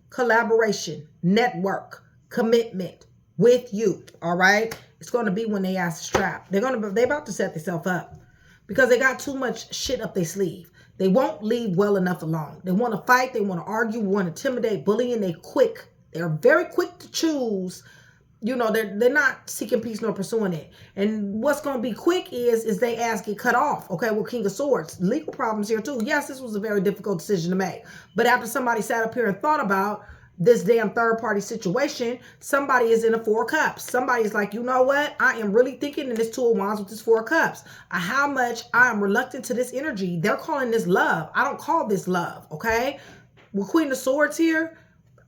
Collaboration, network, commitment with you. All right. It's gonna be when they ass is trapped. They about to set themselves up because they got too much shit up their sleeve. They won't leave well enough alone. They want to fight. They want to argue, want to intimidate, bullying. They're very quick to choose. You know, they're not seeking peace nor pursuing it. And what's going to be quick is they ass get cut off. Okay, well, King of Swords. Legal problems here too. Yes, this was a very difficult decision to make. But after somebody sat up here and thought about this damn third-party situation, somebody is in a 4 of Cups. Somebody's like, you know what? I am really thinking in this 2 of Wands with this 4 of Cups. How much I am reluctant to this energy. They're calling this love. I don't call this love, okay? With Queen of Swords here,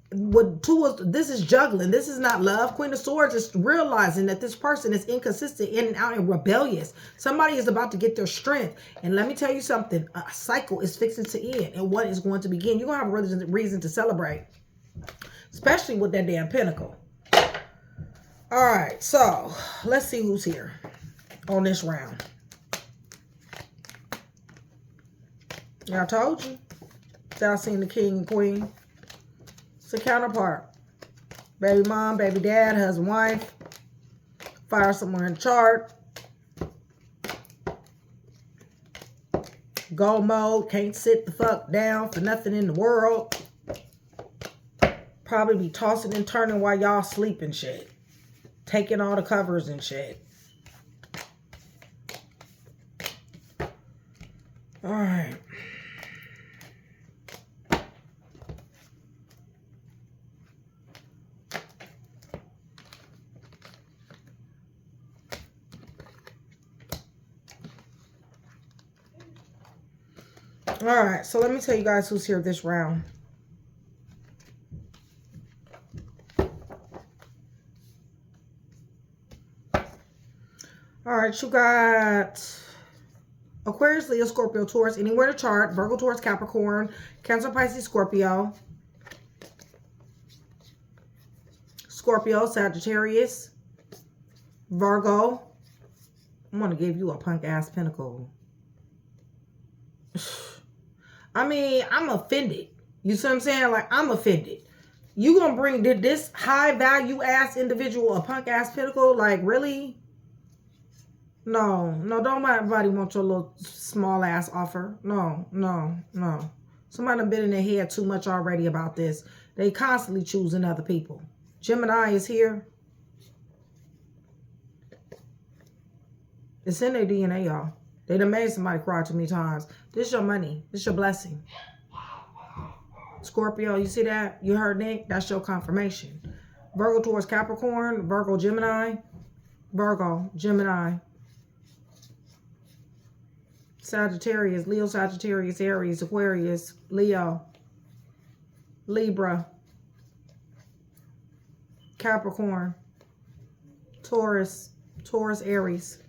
this is juggling. This is not love. Queen of Swords is realizing that this person is inconsistent, in and out, and rebellious. Somebody is about to get their strength. And let me tell you something. A cycle is fixing to end, and what is going to begin. You're going to have a reason to celebrate. Especially with that damn pentacle. All right, so let's see who's here on this round. Yeah, I told you. Y'all seen the king and queen. It's a counterpart. Baby mom, baby dad, husband, wife. Fire somewhere in the chart. Go mode. Can't sit the fuck down for nothing in the world. Probably be tossing and turning while y'all sleep and shit. Taking all the covers and shit. All right. All right. So let me tell you guys who's here this round. All right, you got Aquarius, Leo, Scorpio, Taurus, anywhere in the chart. Virgo, Taurus, Capricorn, Cancer, Pisces, Scorpio. Scorpio, Sagittarius, Virgo. I'm going to give you a punk-ass pentacle. I mean, I'm offended. You see what I'm saying? Like, I'm offended. You going to bring this high-value-ass individual a punk-ass pentacle? Like, really? No, don't everybody want your little small ass offer. No. Somebody done been in their head too much already about this. They constantly choosing other people. Gemini is here. It's in their DNA, y'all. They done made somebody cry too many times. This your money. This your blessing. Scorpio, you see that? You heard Nick? That's your confirmation. Virgo, Taurus, Capricorn, Virgo, Gemini. Virgo, Gemini. Sagittarius, Leo, Sagittarius, Aries, Aquarius, Leo, Libra, Capricorn, Taurus, Aries.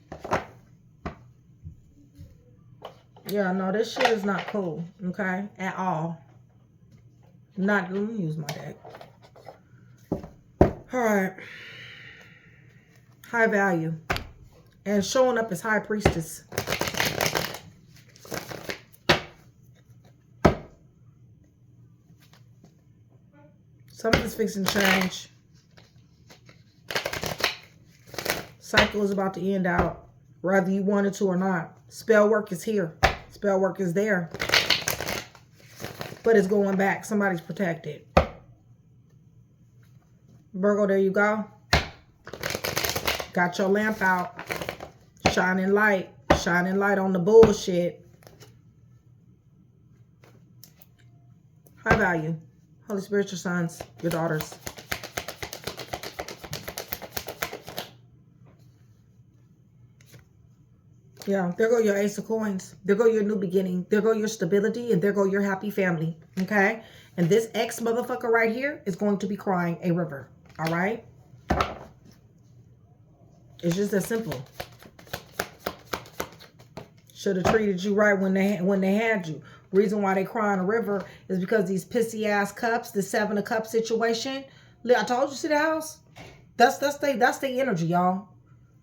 Yeah, no, this shit is not cool, okay, at all. Let me use my deck. All right. High value. And showing up as High Priestess. Something's fixing to change. Cycle is about to end out, whether you want it to or not. Spell work is here. Spell work is there. but it's going back. Somebody's protected. Virgo, there you go. Got your lamp out. Shining light. Shining light on the bullshit. High value. Holy Spirit, your sons, your daughters. Yeah, there go your Ace of Coins. There go your new beginning. There go your stability, and there go your happy family. Okay? And this ex motherfucker right here is going to be crying a river. All right? It's just that simple. Should have treated you right when they had you. Reason why they crying a river is because these pissy ass cups, the 7 of Cups situation. Look, I told you, see the house? That's their energy, y'all.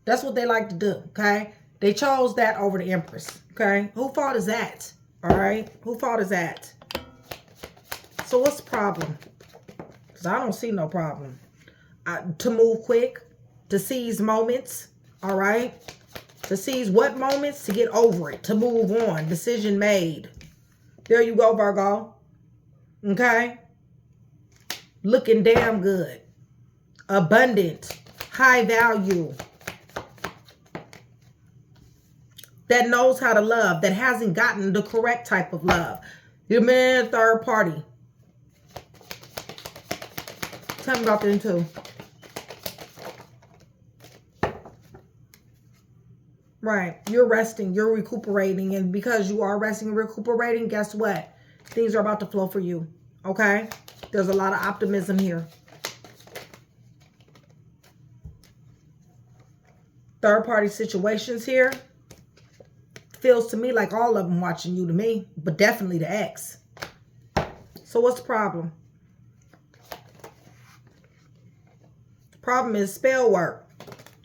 That's what they like to do. Okay? They chose that over the Empress, okay? Who fault is that, all right? Who fault is that? So what's the problem? Because I don't see no problem. To move quick, to seize moments, all right? To seize what moments? To get over it, to move on, decision made. There you go, Virgo, okay? Looking damn good. Abundant, high value. That knows how to love, that hasn't gotten the correct type of love. You're man, third party. Tell me about them too. Right. You're resting. You're recuperating. And because you are resting and recuperating, guess what? Things are about to flow for you. Okay? There's a lot of optimism here. Third party situations here. Feels to me like all of them watching you to me, but definitely the ex. So what's the problem? The problem is spell work.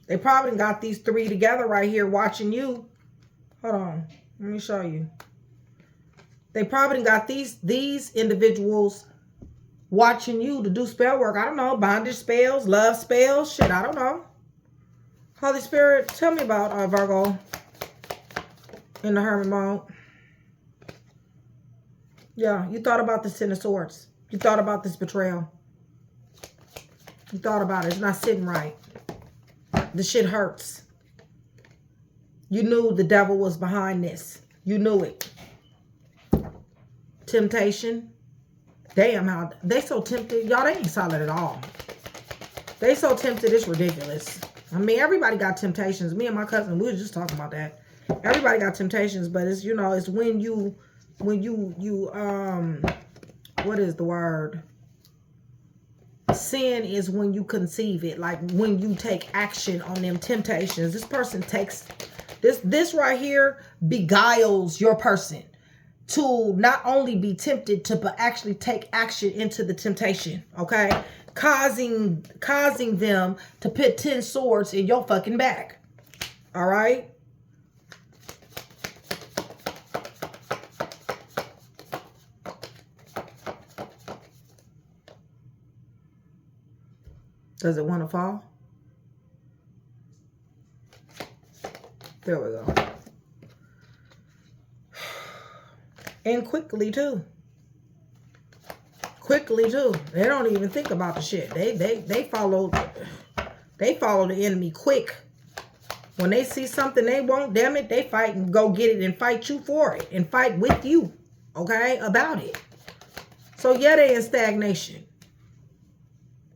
They probably got these 3 together right here watching you. Hold on. Let me show you. They probably got these individuals watching you to do spell work. I don't know. Bondage spells, love spells. Shit, I don't know. Holy Spirit, tell me about Virgo. In the hermit mode. Yeah, you thought about this 10 of Swords. You thought about this betrayal. You thought about it. It's not sitting right. The shit hurts. You knew the devil was behind this. You knew it. Temptation. Damn, how they so tempted. Y'all, they ain't solid at all. They so tempted, it's ridiculous. I mean, everybody got temptations. Me and my cousin, we were just talking about that. Everybody got temptations, but it's, you know, it's when you what is the word? Sin is when you conceive it, like when you take action on them temptations. This person takes this right here beguiles your person to not only be tempted to, but actually take action into the temptation, okay? Causing them to put 10 swords in your fucking back. All right? Does it want to fall? There we go. And quickly too. Quickly too. They don't even think about the shit. They follow the enemy quick. When they see something they want, damn it, they fight and go get it and fight you for it and fight with you, okay, about it. So yeah, they in stagnation.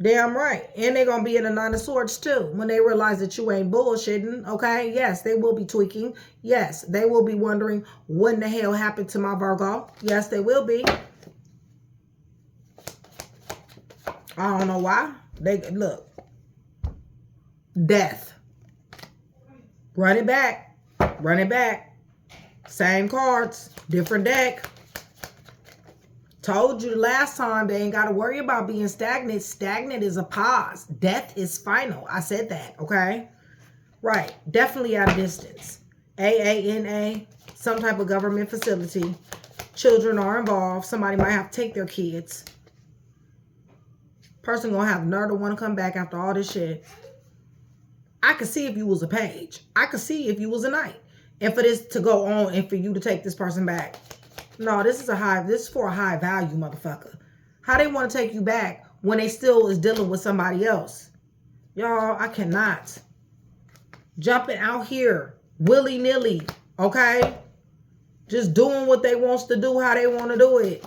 Damn right. And they're going to be in the 9 of Swords too. When they realize that you ain't bullshitting. Okay. Yes, they will be tweaking. Yes, they will be wondering what the hell happened to my Virgo. Yes, they will be. I don't know why. They look. Death. Run it back. Run it back. Same cards. Different deck. Told you last time they ain't got to worry about being stagnant. Stagnant is a pause. Death is final. I said that, okay? Right. Definitely at a distance. AANA, some type of government facility. Children are involved. Somebody might have to take their kids. Person gonna have nerve to want to come back after all this shit. I could see if you was a page. I could see if you was a knight. And for this to go on and for you to take this person back. No, this is for a high value motherfucker. How they want to take you back when they still is dealing with somebody else? Y'all, I cannot. Jumping out here willy-nilly, okay? Just doing what they wants to do, how they want to do it.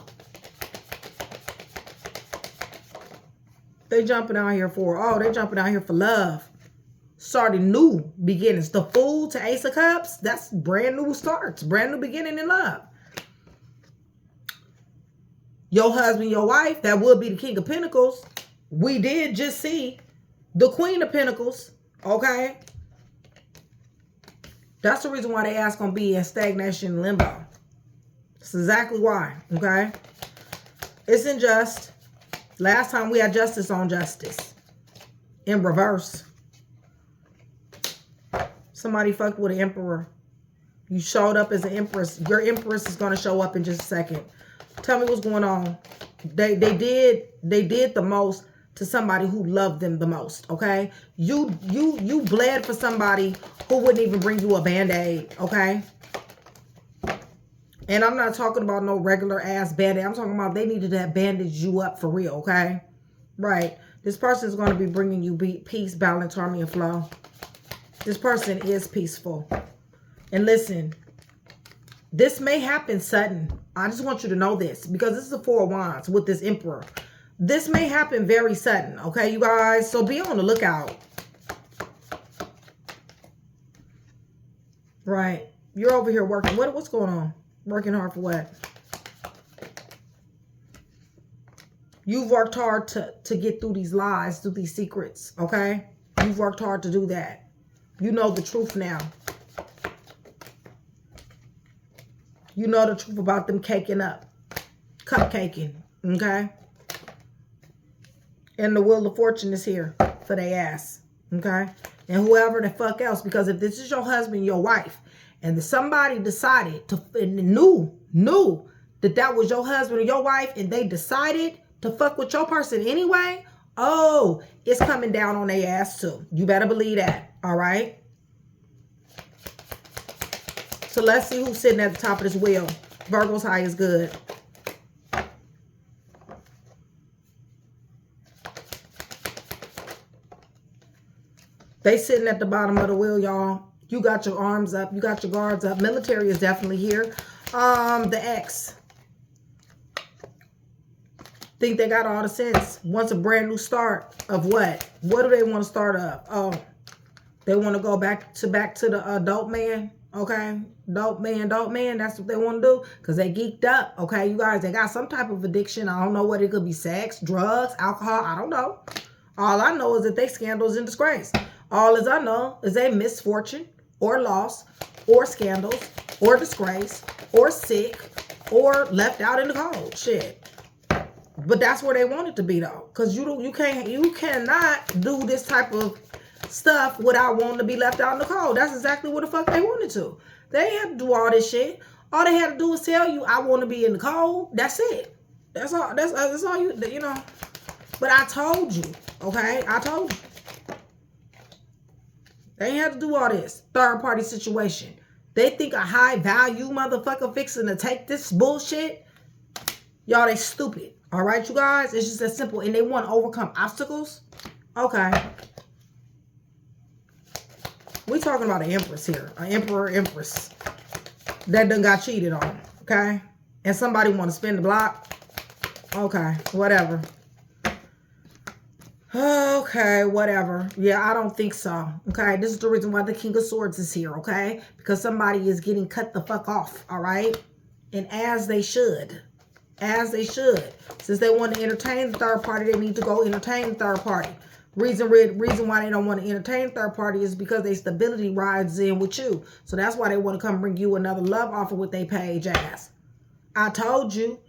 They jumping out here they jumping out here for love. Starting new beginnings. The Fool to Ace of Cups, that's brand new starts. Brand new beginning in love. Your husband, your wife, that would be the King of Pentacles. We did just see the Queen of Pentacles, okay? That's the reason why they ask gonna be in stagnation and limbo. That's exactly why, okay? It's unjust. Last time we had justice on justice. In reverse. Somebody fucked with an emperor. You showed up as an empress. Your empress is gonna show up in just a second. Tell me what's going on. They did the most to somebody who loved them the most, okay? You bled for somebody who wouldn't even bring you a Band-Aid, okay? And I'm not talking about no regular ass Band-Aid. I'm talking about they needed to bandage you up for real, okay? Right. This person is going to be bringing you peace, balance, harmony, and flow. This person is peaceful. And listen, this may happen sudden. I just want you to know this because this is the Four of Wands with this Emperor. This may happen very sudden, okay, you guys? So be on the lookout. Right. You're over here working. What's going on? Working hard for what? You've worked hard to get through these lies, through these secrets, okay? You've worked hard to do that. You know the truth now. You know the truth about them caking up. Cupcaking, okay? And the Wheel of Fortune is here for their ass, okay? And whoever the fuck else, because if this is your husband, your wife, and somebody decided to, and knew that was your husband or your wife, and they decided to fuck with your person anyway, oh, it's coming down on their ass too. You better believe that, all right? So let's see who's sitting at the top of this wheel. Virgo's high is good. They sitting at the bottom of the wheel, y'all. You got your arms up. You got your guards up. Military is definitely here. The ex. Think they got all the sense. Wants a brand new start of what? What do they want to start up? Oh, they want to go back to the adult man. Okay, dope man. That's what they want to do because they geeked up. Okay, you guys, they got some type of addiction. I don't know what it could be: sex, drugs, alcohol. I don't know. All I know is that they scandals and disgrace. All as I know is they misfortune or loss or scandals or disgrace or sick or left out in the cold. Shit. But that's where they want it to be though, because you cannot do this type of stuff without wanting to be left out in the cold. That's exactly what the fuck they wanted to. They didn't have to do all this shit. All they had to do was tell you, I want to be in the cold. That's it. That's all. That's all you know. But I told you, okay? I told you. They ain't have to do all this third party situation. They think a high value motherfucker fixing to take this bullshit. Y'all, they stupid. All right, you guys? It's just that simple. And they want to overcome obstacles. Okay. We talking about an empress here. An emperor, empress. That done got cheated on. Okay? And somebody want to spin the block. Okay. Whatever. Okay, whatever. Yeah, I don't think so. Okay, this is the reason why the King of Swords is here, okay? Because somebody is getting cut the fuck off, all right? And as they should. As they should. Since they want to entertain the third party, they need to go entertain the third party. Reason why they don't want to entertain third party is because their stability rides in with you. So that's why they want to come bring you another love offer with their page ass. I told you.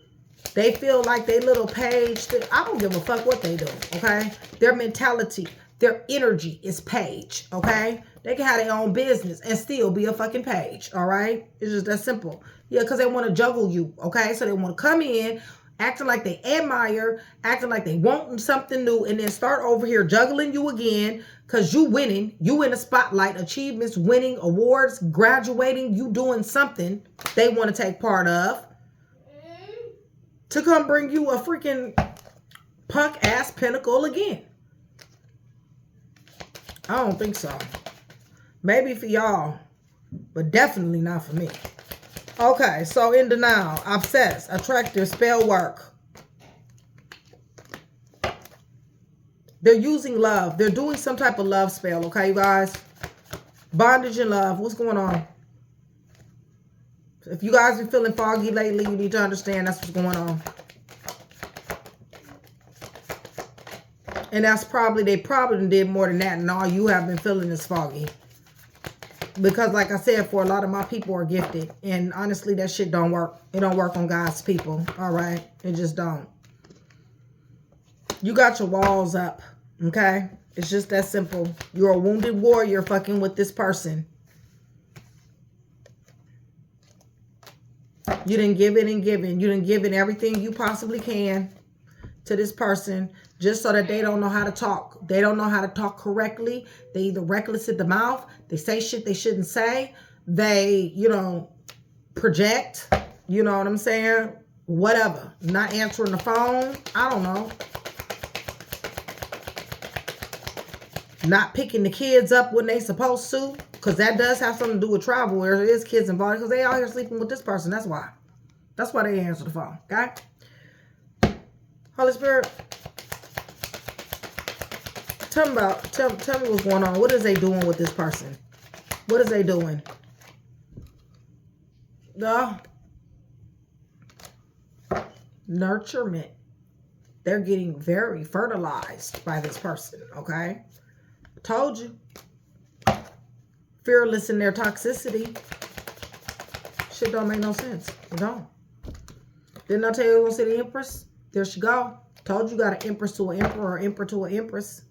They feel like they little page. I don't give a fuck what they do, okay? Their mentality, their energy is page, okay? They can have their own business and still be a fucking page, all right? It's just that simple. Yeah, because they want to juggle you, okay? So they want to come in, acting like they admire, acting like they want something new, and then start over here juggling you again because you winning. You in the spotlight, achievements, winning, awards, graduating, you doing something they want to take part of. to come bring you a freaking punk-ass pinnacle again. I don't think so. Maybe for y'all, but definitely not for me. Okay, so in denial, obsessed, attractive, spell work. They're using love. They're doing some type of love spell, okay, you guys? Bondage and love. What's going on? If you guys been feeling foggy lately, you need to understand that's what's going on. And that's probably, they probably did more than that, and all you have been feeling is foggy. Because like I said, for a lot of my people are gifted. And honestly, that shit don't work. It don't work on God's people. All right? It just don't. You got your walls up. Okay? It's just that simple. You're a wounded warrior fucking with this person. You didn't give it and give it. You didn't give it everything you possibly can to this person just so that they don't know how to talk. They don't know how to talk correctly. They either reckless at the mouth. They say shit they shouldn't say. They, you know, project. You know what I'm saying? Whatever. Not answering the phone. I don't know. Not picking the kids up when they supposed to. Because that does have something to do with travel where there is kids involved. Because they out here sleeping with this person. That's why. That's why they answer the phone. Okay? Holy Spirit. Tell me what's going on. What is they doing with this person? What is they doing? The nurturement. They're getting very fertilized by this person. Okay? Told you. Fearless in their toxicity. Shit don't make no sense. It don't. Didn't I tell you I was going to see the Empress? There she go. Told you got an Empress to an Emperor or Emperor to an Empress.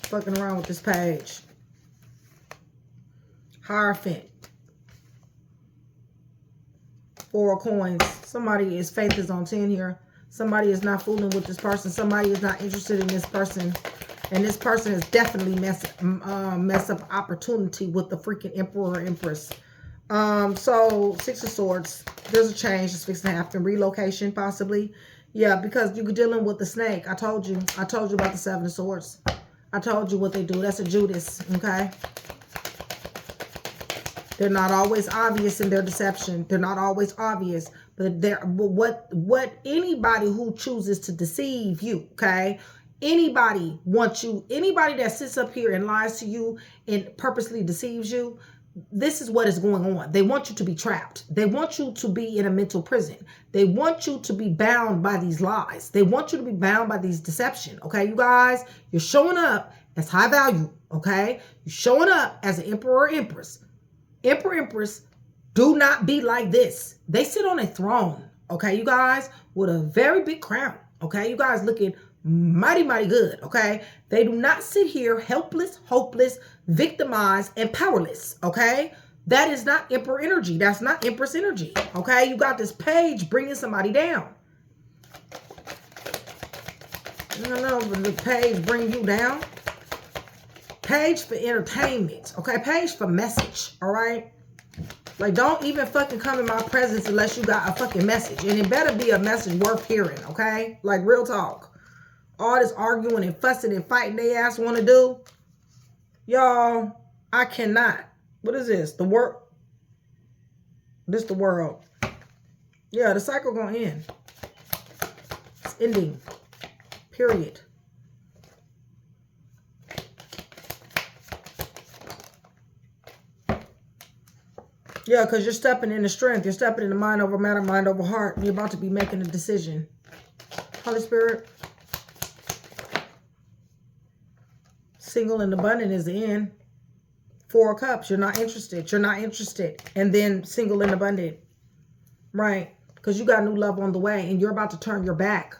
Fucking around with this page. Hierophant. 4 coins. Somebody is, faith is on 10 here. Somebody is not fooling with this person. Somebody is not interested in this person. And this person has definitely mess up opportunity with the freaking Emperor or Empress. So 6 of Swords. There's a change. It's fixing to happen. Relocation possibly. Yeah, because you're dealing with the snake. I told you. I told you about the 7 of Swords. I told you what they do. That's a Judas, okay? They're not always obvious in their deception. They're not always obvious. But what anybody who chooses to deceive you, okay? Anybody wants you, anybody that sits up here and lies to you and purposely deceives you, this is what is going on. They want you to be trapped. They want you to be in a mental prison. They want you to be bound by these lies. They want you to be bound by these deception. Okay, you guys, you're showing up as high value. Okay, you're showing up as an Emperor or Empress. Emperor, Empress, do not be like this. They sit on a throne. Okay, you guys, with a very big crown. Okay, you guys looking mighty, mighty good. Okay, they do not sit here helpless, hopeless, victimized, and powerless. Okay, that is not Emperor energy. That's not Empress energy. Okay, you got this page bringing somebody down. No, the page bring you down. Page for entertainment. Okay, page for message. All right, like don't even fucking come in my presence unless you got a fucking message, and it better be a message worth hearing. Okay, like real talk. All this arguing and fussing and fighting they ass want to do. Y'all, I cannot. What is this? The world. This the world. Yeah, the cycle gonna end. It's ending. Period. Yeah, because you're stepping into strength. You're stepping into mind over matter, mind over heart. You're about to be making a decision. Holy Spirit. Single and abundant is the end. 4 of Cups. You're not interested. You're not interested. And then single and abundant. Right. Because you got new love on the way. And you're about to turn your back.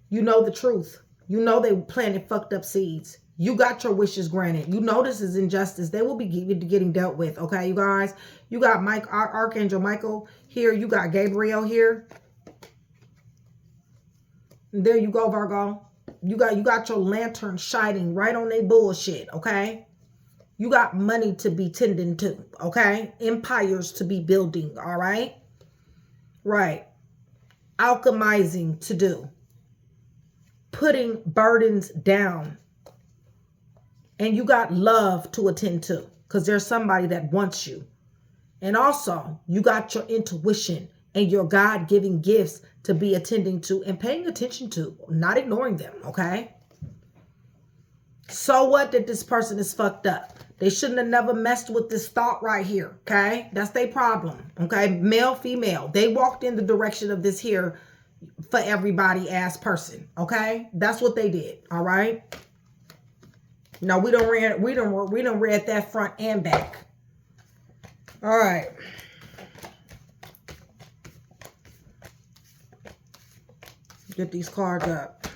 You know the truth. You know they planted fucked up seeds. You got your wishes granted. You know this is injustice. They will be getting dealt with. Okay, you guys. You got Archangel Michael here. You got Gabriel here. And there you go, Virgo. You got your lantern shining right on their bullshit, okay? You got money to be tending to, okay? Empires to be building, all right? Right. alchemizing to do, putting burdens down, and you got love to attend to because there's somebody that wants you. And also, you got your intuition and your God-given gifts to be attending to and paying attention to, not ignoring them, okay? So what that this person is fucked up? They shouldn't have never messed with this thought right here, okay? That's their problem, okay? Male, female. They walked in the direction of this here for everybody ass person, okay? That's what they did, all right? No, we don't read that front and back. All right. Get these cards up.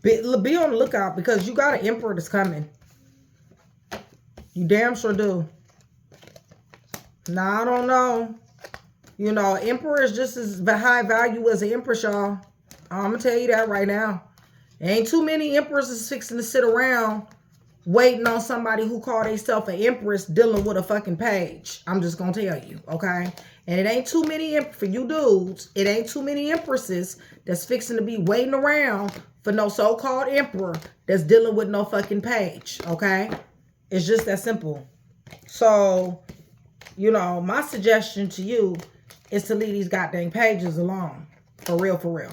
Be on the lookout because you got an emperor that's coming. You damn sure do. Now, I don't know. You know, emperor is just as high value as an empress, y'all. I'm going to tell you that right now. Ain't too many empresses fixing to sit around waiting on somebody who call themselves an empress dealing with a fucking page. I'm just going to tell you, okay? And it ain't too many, for you dudes, it ain't too many empresses that's fixing to be waiting around for no so-called emperor that's dealing with no fucking page, okay? It's just that simple. So, you know, my suggestion to you is to leave these goddamn pages alone. For real, for real.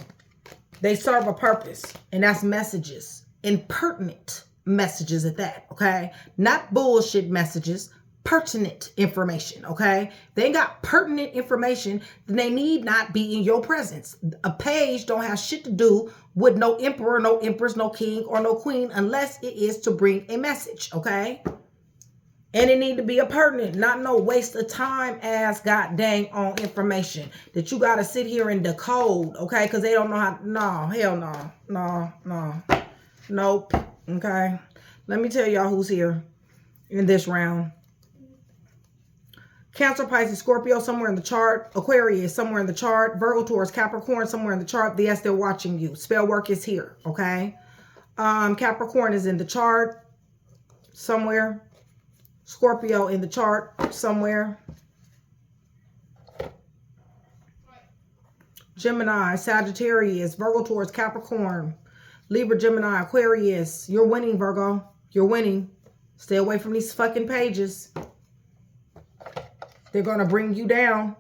They serve a purpose, and that's messages. And pertinent messages at that, okay? Not bullshit messages. Pertinent information, okay? They ain't got pertinent information, then they need not be in your presence. A page don't have shit to do with no emperor, no empress, no king, or no queen unless it is to bring a message, okay? And it need to be a pertinent, not no waste of time ass god dang on information that you got to sit here and decode, okay? Because they don't know how, no, hell no, no, nope, okay? Let me tell y'all who's here in this round. Cancer, Pisces, Scorpio, somewhere in the chart. Aquarius, somewhere in the chart. Virgo, Taurus, Capricorn, somewhere in the chart. Yes, they're watching you. Spell work is here, okay? Capricorn is in the chart somewhere. Scorpio in the chart somewhere. Gemini, Sagittarius, Virgo, Taurus, Capricorn, Libra, Gemini, Aquarius. You're winning, Virgo. You're winning. Stay away from these fucking pages. They're going to bring you down.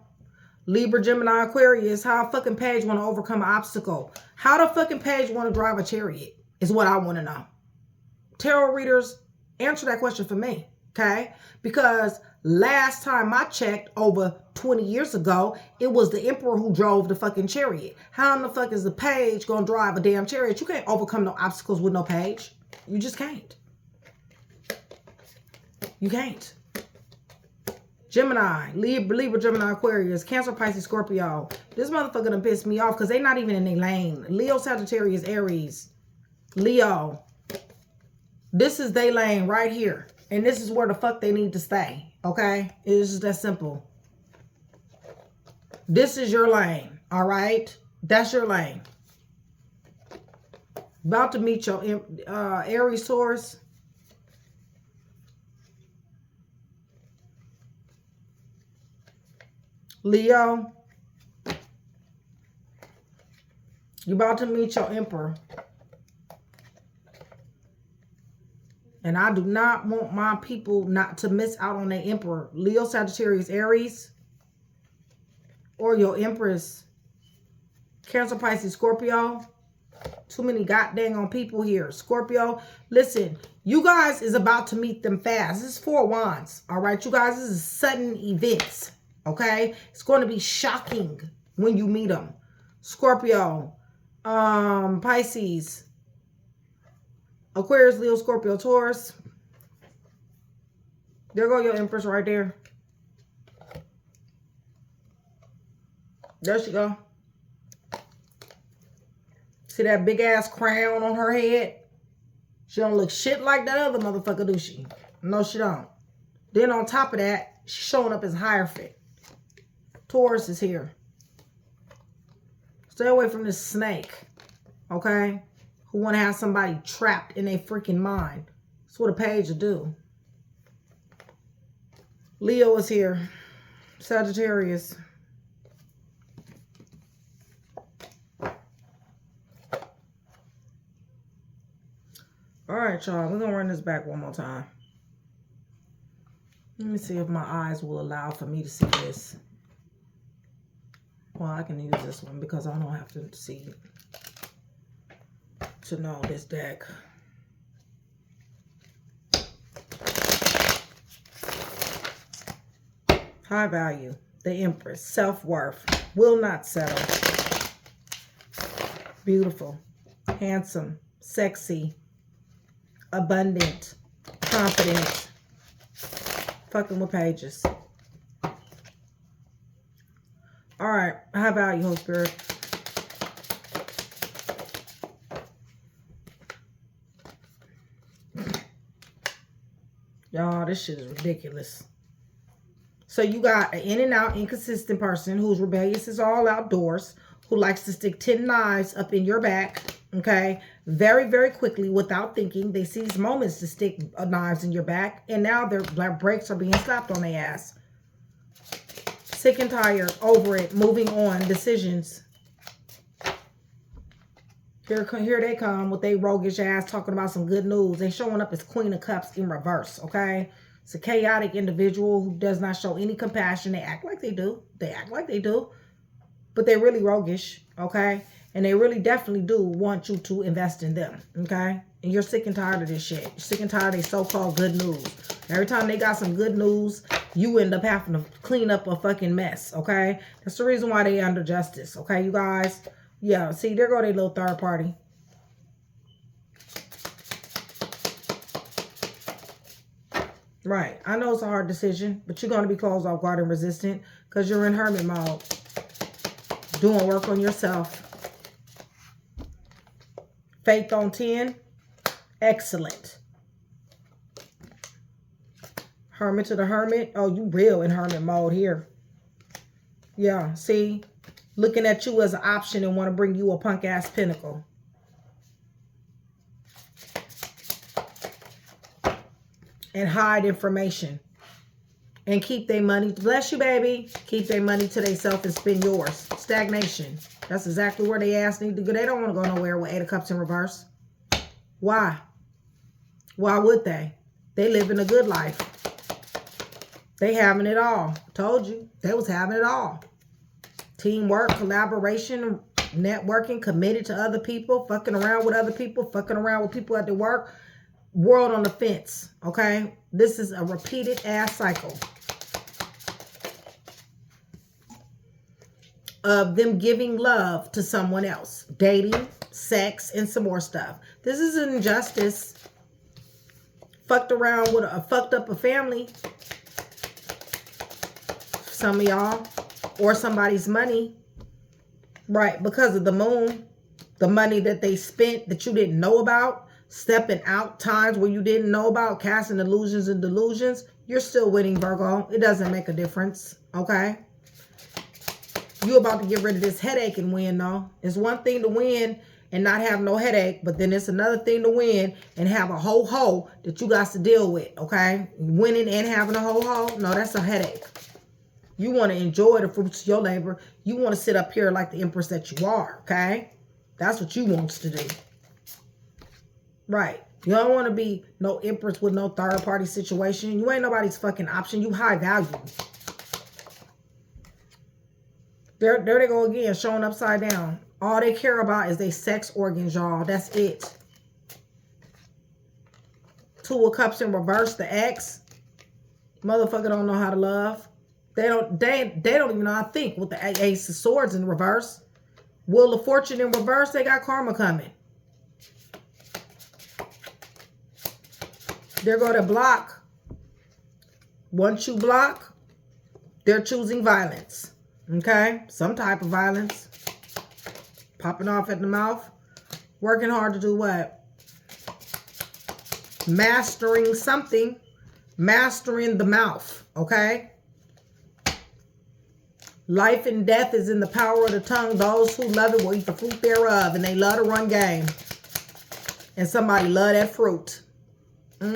Libra, Gemini, Aquarius. How a fucking page want to overcome an obstacle? How the fucking page want to drive a chariot is what I want to know. Tarot readers, answer that question for me. Okay? Because last time I checked over 20 years ago, it was the emperor who drove the fucking chariot. How in the fuck is the page going to drive a damn chariot? You can't overcome no obstacles with no page. You just can't. You can't. Gemini, Libra, Gemini, Aquarius, Cancer, Pisces, Scorpio. This motherfucker done pissed me off because they not even in their lane. Leo, Sagittarius, Aries. Leo. This is their lane right here. And this is where the fuck they need to stay. Okay? It's just that simple. This is your lane. All right? That's your lane. About to meet your Aries, Taurus. Leo. You're about to meet your emperor. And I do not want my people not to miss out on their emperor. Leo, Sagittarius, Aries. Or your empress. Cancer, Pisces, Scorpio. Too many goddamn on people here. Scorpio. Listen, you guys is about to meet them fast. This is 4 wands. All right, you guys, this is sudden events. Okay? It's going to be shocking when you meet them. Scorpio. Pisces. Aquarius, Leo, Scorpio, Taurus. There go your empress right there. There she go. See that big ass crown on her head? She don't look shit like that other motherfucker, do she? No, she don't. Then on top of that, she's showing up as Hierophant. Taurus is here. Stay away from this snake. Okay? Who want to have somebody trapped in their freaking mind. That's what a page will do. Leo is here. Sagittarius. All right, y'all. We're going to run this back one more time. Let me see if my eyes will allow for me to see this. Well, I can use this one because I don't have to see to know this deck. High value. The Empress. Self-worth. Will not settle. Beautiful. Handsome. Sexy. Abundant. Confident. Fucking with pages. All right. High value, Holy Spirit. Y'all, this shit is ridiculous. So you got an in and out, inconsistent person who's rebellious as all outdoors, who likes to stick 10 knives up in your back, okay? Very, very quickly without thinking. They seize moments to stick knives in your back, and now their brakes are being slapped on their ass. Sick and tired, over it, moving on, decisions. Here they come with their roguish ass talking about some good news. They showing up as Queen of Cups in reverse, okay? It's a chaotic individual who does not show any compassion. They act like they do. They act like they do. But they're really roguish, okay? And they really definitely do want you to invest in them, okay? And you're sick and tired of this shit. You're sick and tired of their so-called good news. Every time they got some good news, you end up having to clean up a fucking mess, okay? That's the reason why they under justice, okay, you guys? Yeah, see, there go their little third party. Right. I know it's a hard decision, but you're going to be closed off guard and resistant because you're in hermit mode. Doing work on yourself. Faith on 10. Excellent. Hermit to the hermit. Oh, you real in hermit mode here. Yeah, see? Looking at you as an option and want to bring you a punk-ass pinnacle. And hide information. And keep their money. Bless you, baby. Keep their money to themselves and spend yours. Stagnation. That's exactly where they ass need to go. They don't want to go nowhere with 8 of Cups in reverse. Why? Why would they? They living a good life. They having it all. Told you. They was having it all. Teamwork, collaboration, networking, committed to other people, fucking around with other people, fucking around with people at their work. World on the fence, okay? This is a repeated ass cycle of them giving love to someone else. Dating, sex, and some more stuff. This is an injustice. Fucked around with fucked up a family. Some of y'all. Or somebody's money. Right, because of the moon. The money that they spent that you didn't know about. Stepping out times where you didn't know about. Casting illusions and delusions. You're still winning, Virgo. It doesn't make a difference. Okay? You're about to get rid of this headache and win, though. It's one thing to win and not have no headache. But then it's another thing to win and have a whole hoe that you got to deal with. Okay? Winning and having a whole hoe. No, that's a headache. You want to enjoy the fruits of your labor. You want to sit up here like the Empress that you are, okay? That's what you want to do. Right. You don't want to be no Empress with no third-party situation. You ain't nobody's fucking option. You high value. There they go again, showing upside down. All they care about is their sex organs, y'all. That's it. 2 of Cups in reverse, the X. Motherfucker don't know how to love. They don't even know how to think with the Ace of Swords in reverse. Wheel of Fortune in reverse, they got karma coming. They're going to block. Once you block, they're choosing violence. Okay? Some type of violence. Popping off at the mouth. Working hard to do what? Mastering something. Mastering the mouth. Okay? Life and death is in the power of the tongue. Those who love it will eat the fruit thereof. And they love to run game. And somebody love that fruit. All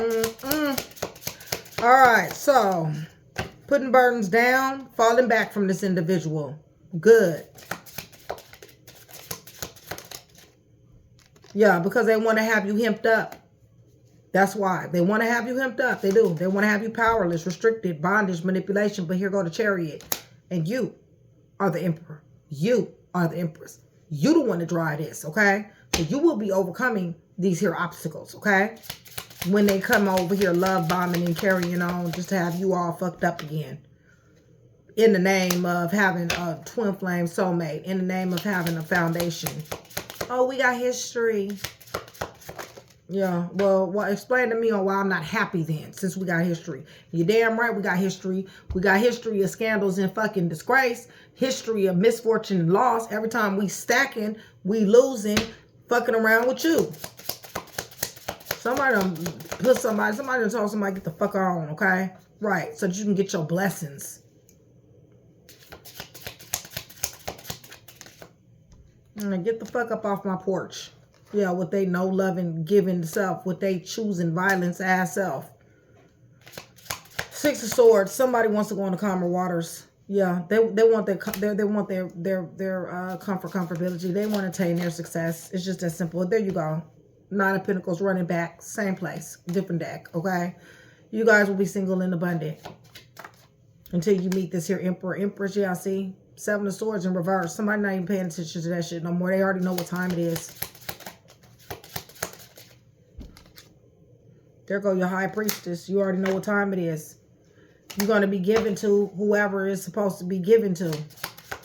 right, so Putting burdens down, falling back from this individual. Good. Yeah, because they want to have you hemped up. That's why. They want to have you hemped up. They do. They want to have you powerless, restricted, bondage, manipulation. But here go the Chariot. And you are the Emperor. You are the Empress. You the one to drive this, okay? So you will be overcoming these here obstacles, okay? When they come over here love bombing and carrying on just to have you all fucked up again. In the name of having a twin flame soulmate. In the name of having a foundation. Oh, we got history. Yeah, well, explain to me on why I'm not happy then, since we got history. You're damn right we got history. We got history of scandals and fucking disgrace. History of misfortune and loss. Every time we stacking, we losing, fucking around with you. Somebody done put somebody done told somebody get the fuck on, okay? Right, so that you can get your blessings. Get the fuck up off my porch. Yeah, what they know, loving, giving self. What they choosing, violence, ass self. Six of Swords. Somebody wants to go into calmer waters. Yeah, they want their comfortability. They want to attain their success. It's just that simple. There you go. Nine of Pentacles running back. Same place. Different deck. Okay? You guys will be single and abundant. Until you meet this here Emperor. Empress, yeah, see? Seven of Swords in reverse. Somebody not even paying attention to that shit no more. They already know what time it is. There go your High Priestess. You already know what time it is. You're going to be given to whoever is supposed to be given to.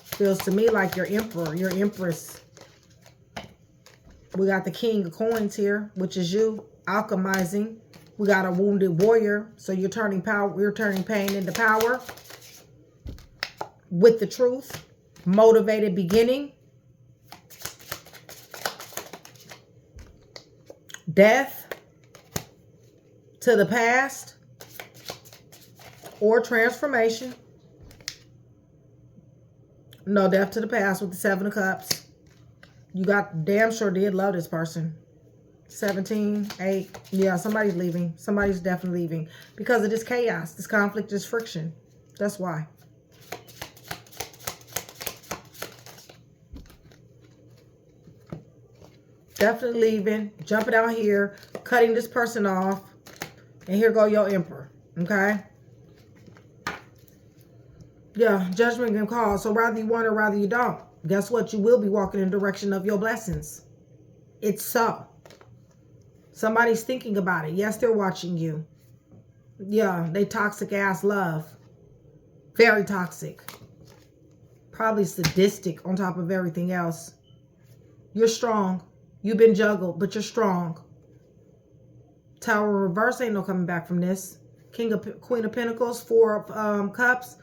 Feels to me like your Emperor, your Empress. We got the King of Coins here, which is you, alchemizing. We got a wounded warrior. So you're turning power, you're turning pain into power. With the truth. Motivated beginning. Death. To the past. Or transformation. No, death to the past with the Seven of Cups. You got damn sure did love this person. 17, 8. Yeah, somebody's leaving. Somebody's definitely leaving. Because of this chaos, this conflict, this friction. That's why. Definitely leaving. Jumping out here. Cutting this person off. And here go your Emperor. Okay? Yeah, judgment can call. So rather you want or rather you don't. Guess what? You will be walking in the direction of your blessings. It's so. Somebody's thinking about it. Yes, they're watching you. Yeah, they toxic ass love. Very toxic. Probably sadistic on top of everything else. You're strong. You've been juggled, but you're strong. Tower reverse, ain't no coming back from this. Queen of Pentacles, Four of Cups.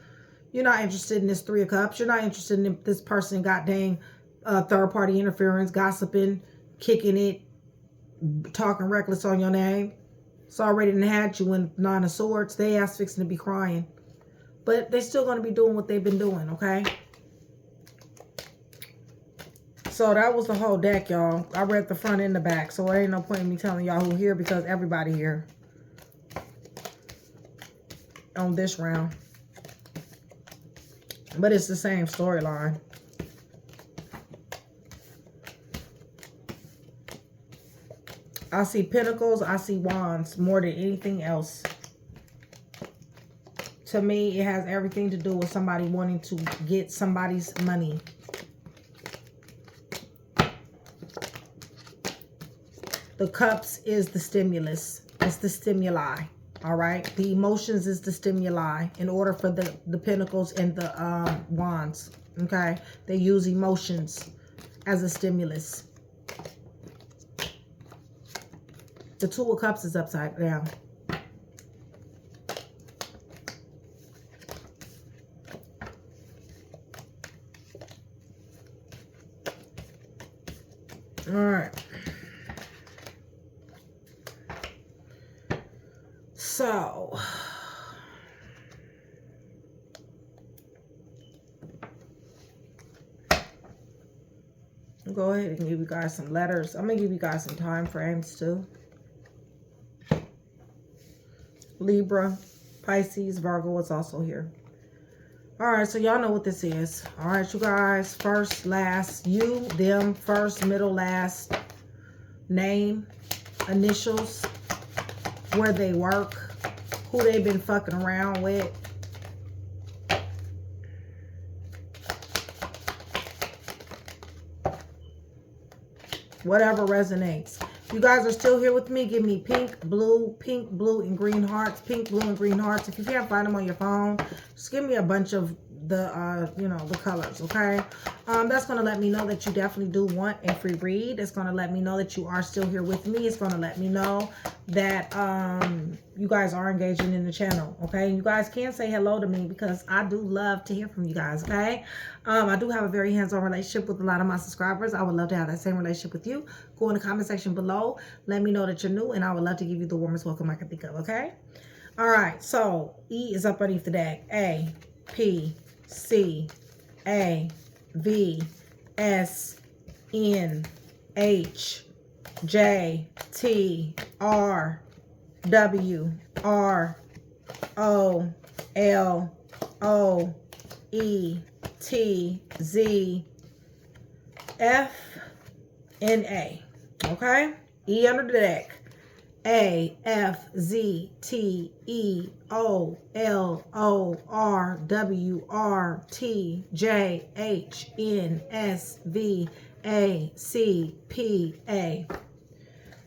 You're not interested in this Three of Cups. You're not interested in this person got dang third-party interference, gossiping, kicking it, talking reckless on your name. It's already done had you in Nine of Swords. They ass fixing to be crying. But they're still going to be doing what they've been doing, okay? So that was the whole deck, y'all. I read the front and the back, so it ain't no point in me telling y'all who here because everybody here on this round. But it's the same storyline. I see Pentacles, I see Wands more than anything else. To me, it has everything to do with somebody wanting to get somebody's money. The Cups is the stimulus. It's the stimuli. All right. The emotions is the stimuli in order for the Pentacles and the Wands. Okay. They use emotions as a stimulus. The Two of Cups is upside down. All right. So, go ahead and give you guys some letters. I'm going to give you guys some time frames too. Libra, Pisces, Virgo is also here. All right, so y'all know what this is. All right, you guys, first, last, you, them, first, middle, last, name, initials, where they work, who they've been fucking around with. Whatever resonates. If you guys are still here with me, give me pink, blue, and green hearts. Pink, blue, and green hearts. If you can't find them on your phone, just give me a bunch of the, you know, the colors, okay? That's going to let me know that you definitely do want a free read. It's going to let me know that you are still here with me. It's going to let me know that you guys are engaging in the channel, okay? You guys can say hello to me because I do love to hear from you guys, okay? I do have a very hands-on relationship with a lot of my subscribers. I would love to have that same relationship with you. Go in the comment section below. Let me know that you're new, and I would love to give you the warmest welcome I can think of, okay? All right, so E is up underneath the deck. A, P, C, A, V, S, N, H, J, T, R, W, R, O, L, O, E, T, Z, F, and A. Okay? E under the deck. A, F, Z, T, E, O, L, O, R, W, R, T, J, H, N, S, V, A, C, P, A.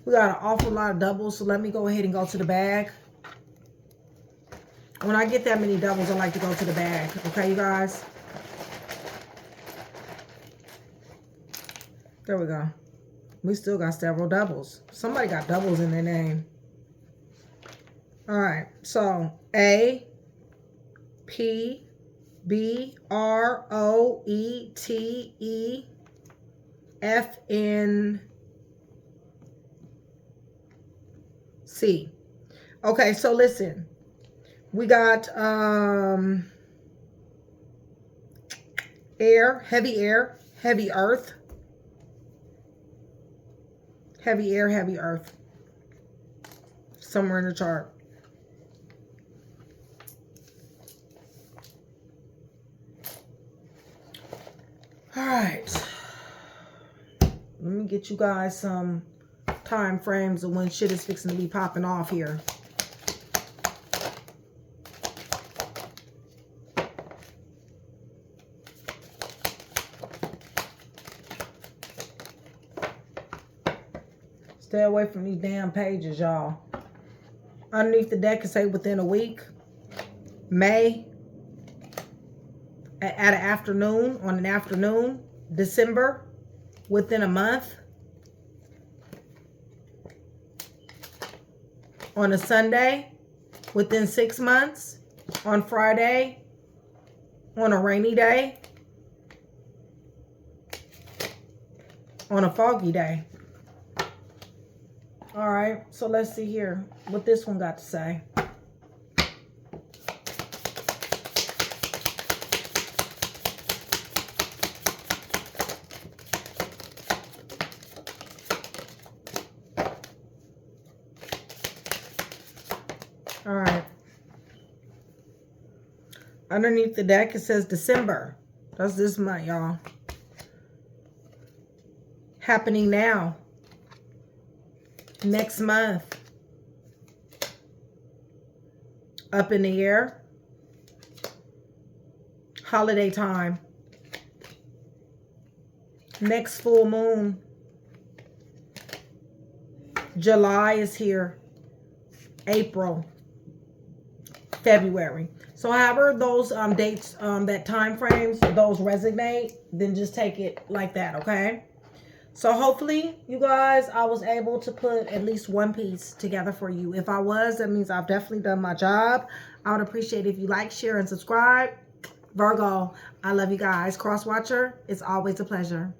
We got an awful lot of doubles, so let me go ahead and go to the bag. When I get that many doubles, I like to go to the bag. Okay, you guys? There we go. We still got several doubles. Somebody got doubles in their name. All right. So, A, P, B, R, O, E, T, E, F, N, C. Okay, so listen. We got air, heavy earth. Heavy air, heavy earth. Somewhere in the chart. All right. Let me get you guys some time frames of when shit is fixing to be popping off here. Stay away from these damn pages, y'all. Underneath the deck, it say within a week. May. At an afternoon. On an afternoon. December. Within a month. On a Sunday. Within 6 months. On Friday. On a rainy day. On a foggy day. All right, so let's see here what this one got to say. All right. Underneath the deck, it says December. That's this month, y'all. Happening now. Next month. Up in the air. Holiday time. Next full moon. July is here. April. February. So however those dates, that time frames, those resonate, then just take it like that, okay? So hopefully, you guys, I was able to put at least one piece together for you. If I was, that means I've definitely done my job. I would appreciate if you like, share, and subscribe. Virgo, I love you guys. Cross Watcher, it's always a pleasure.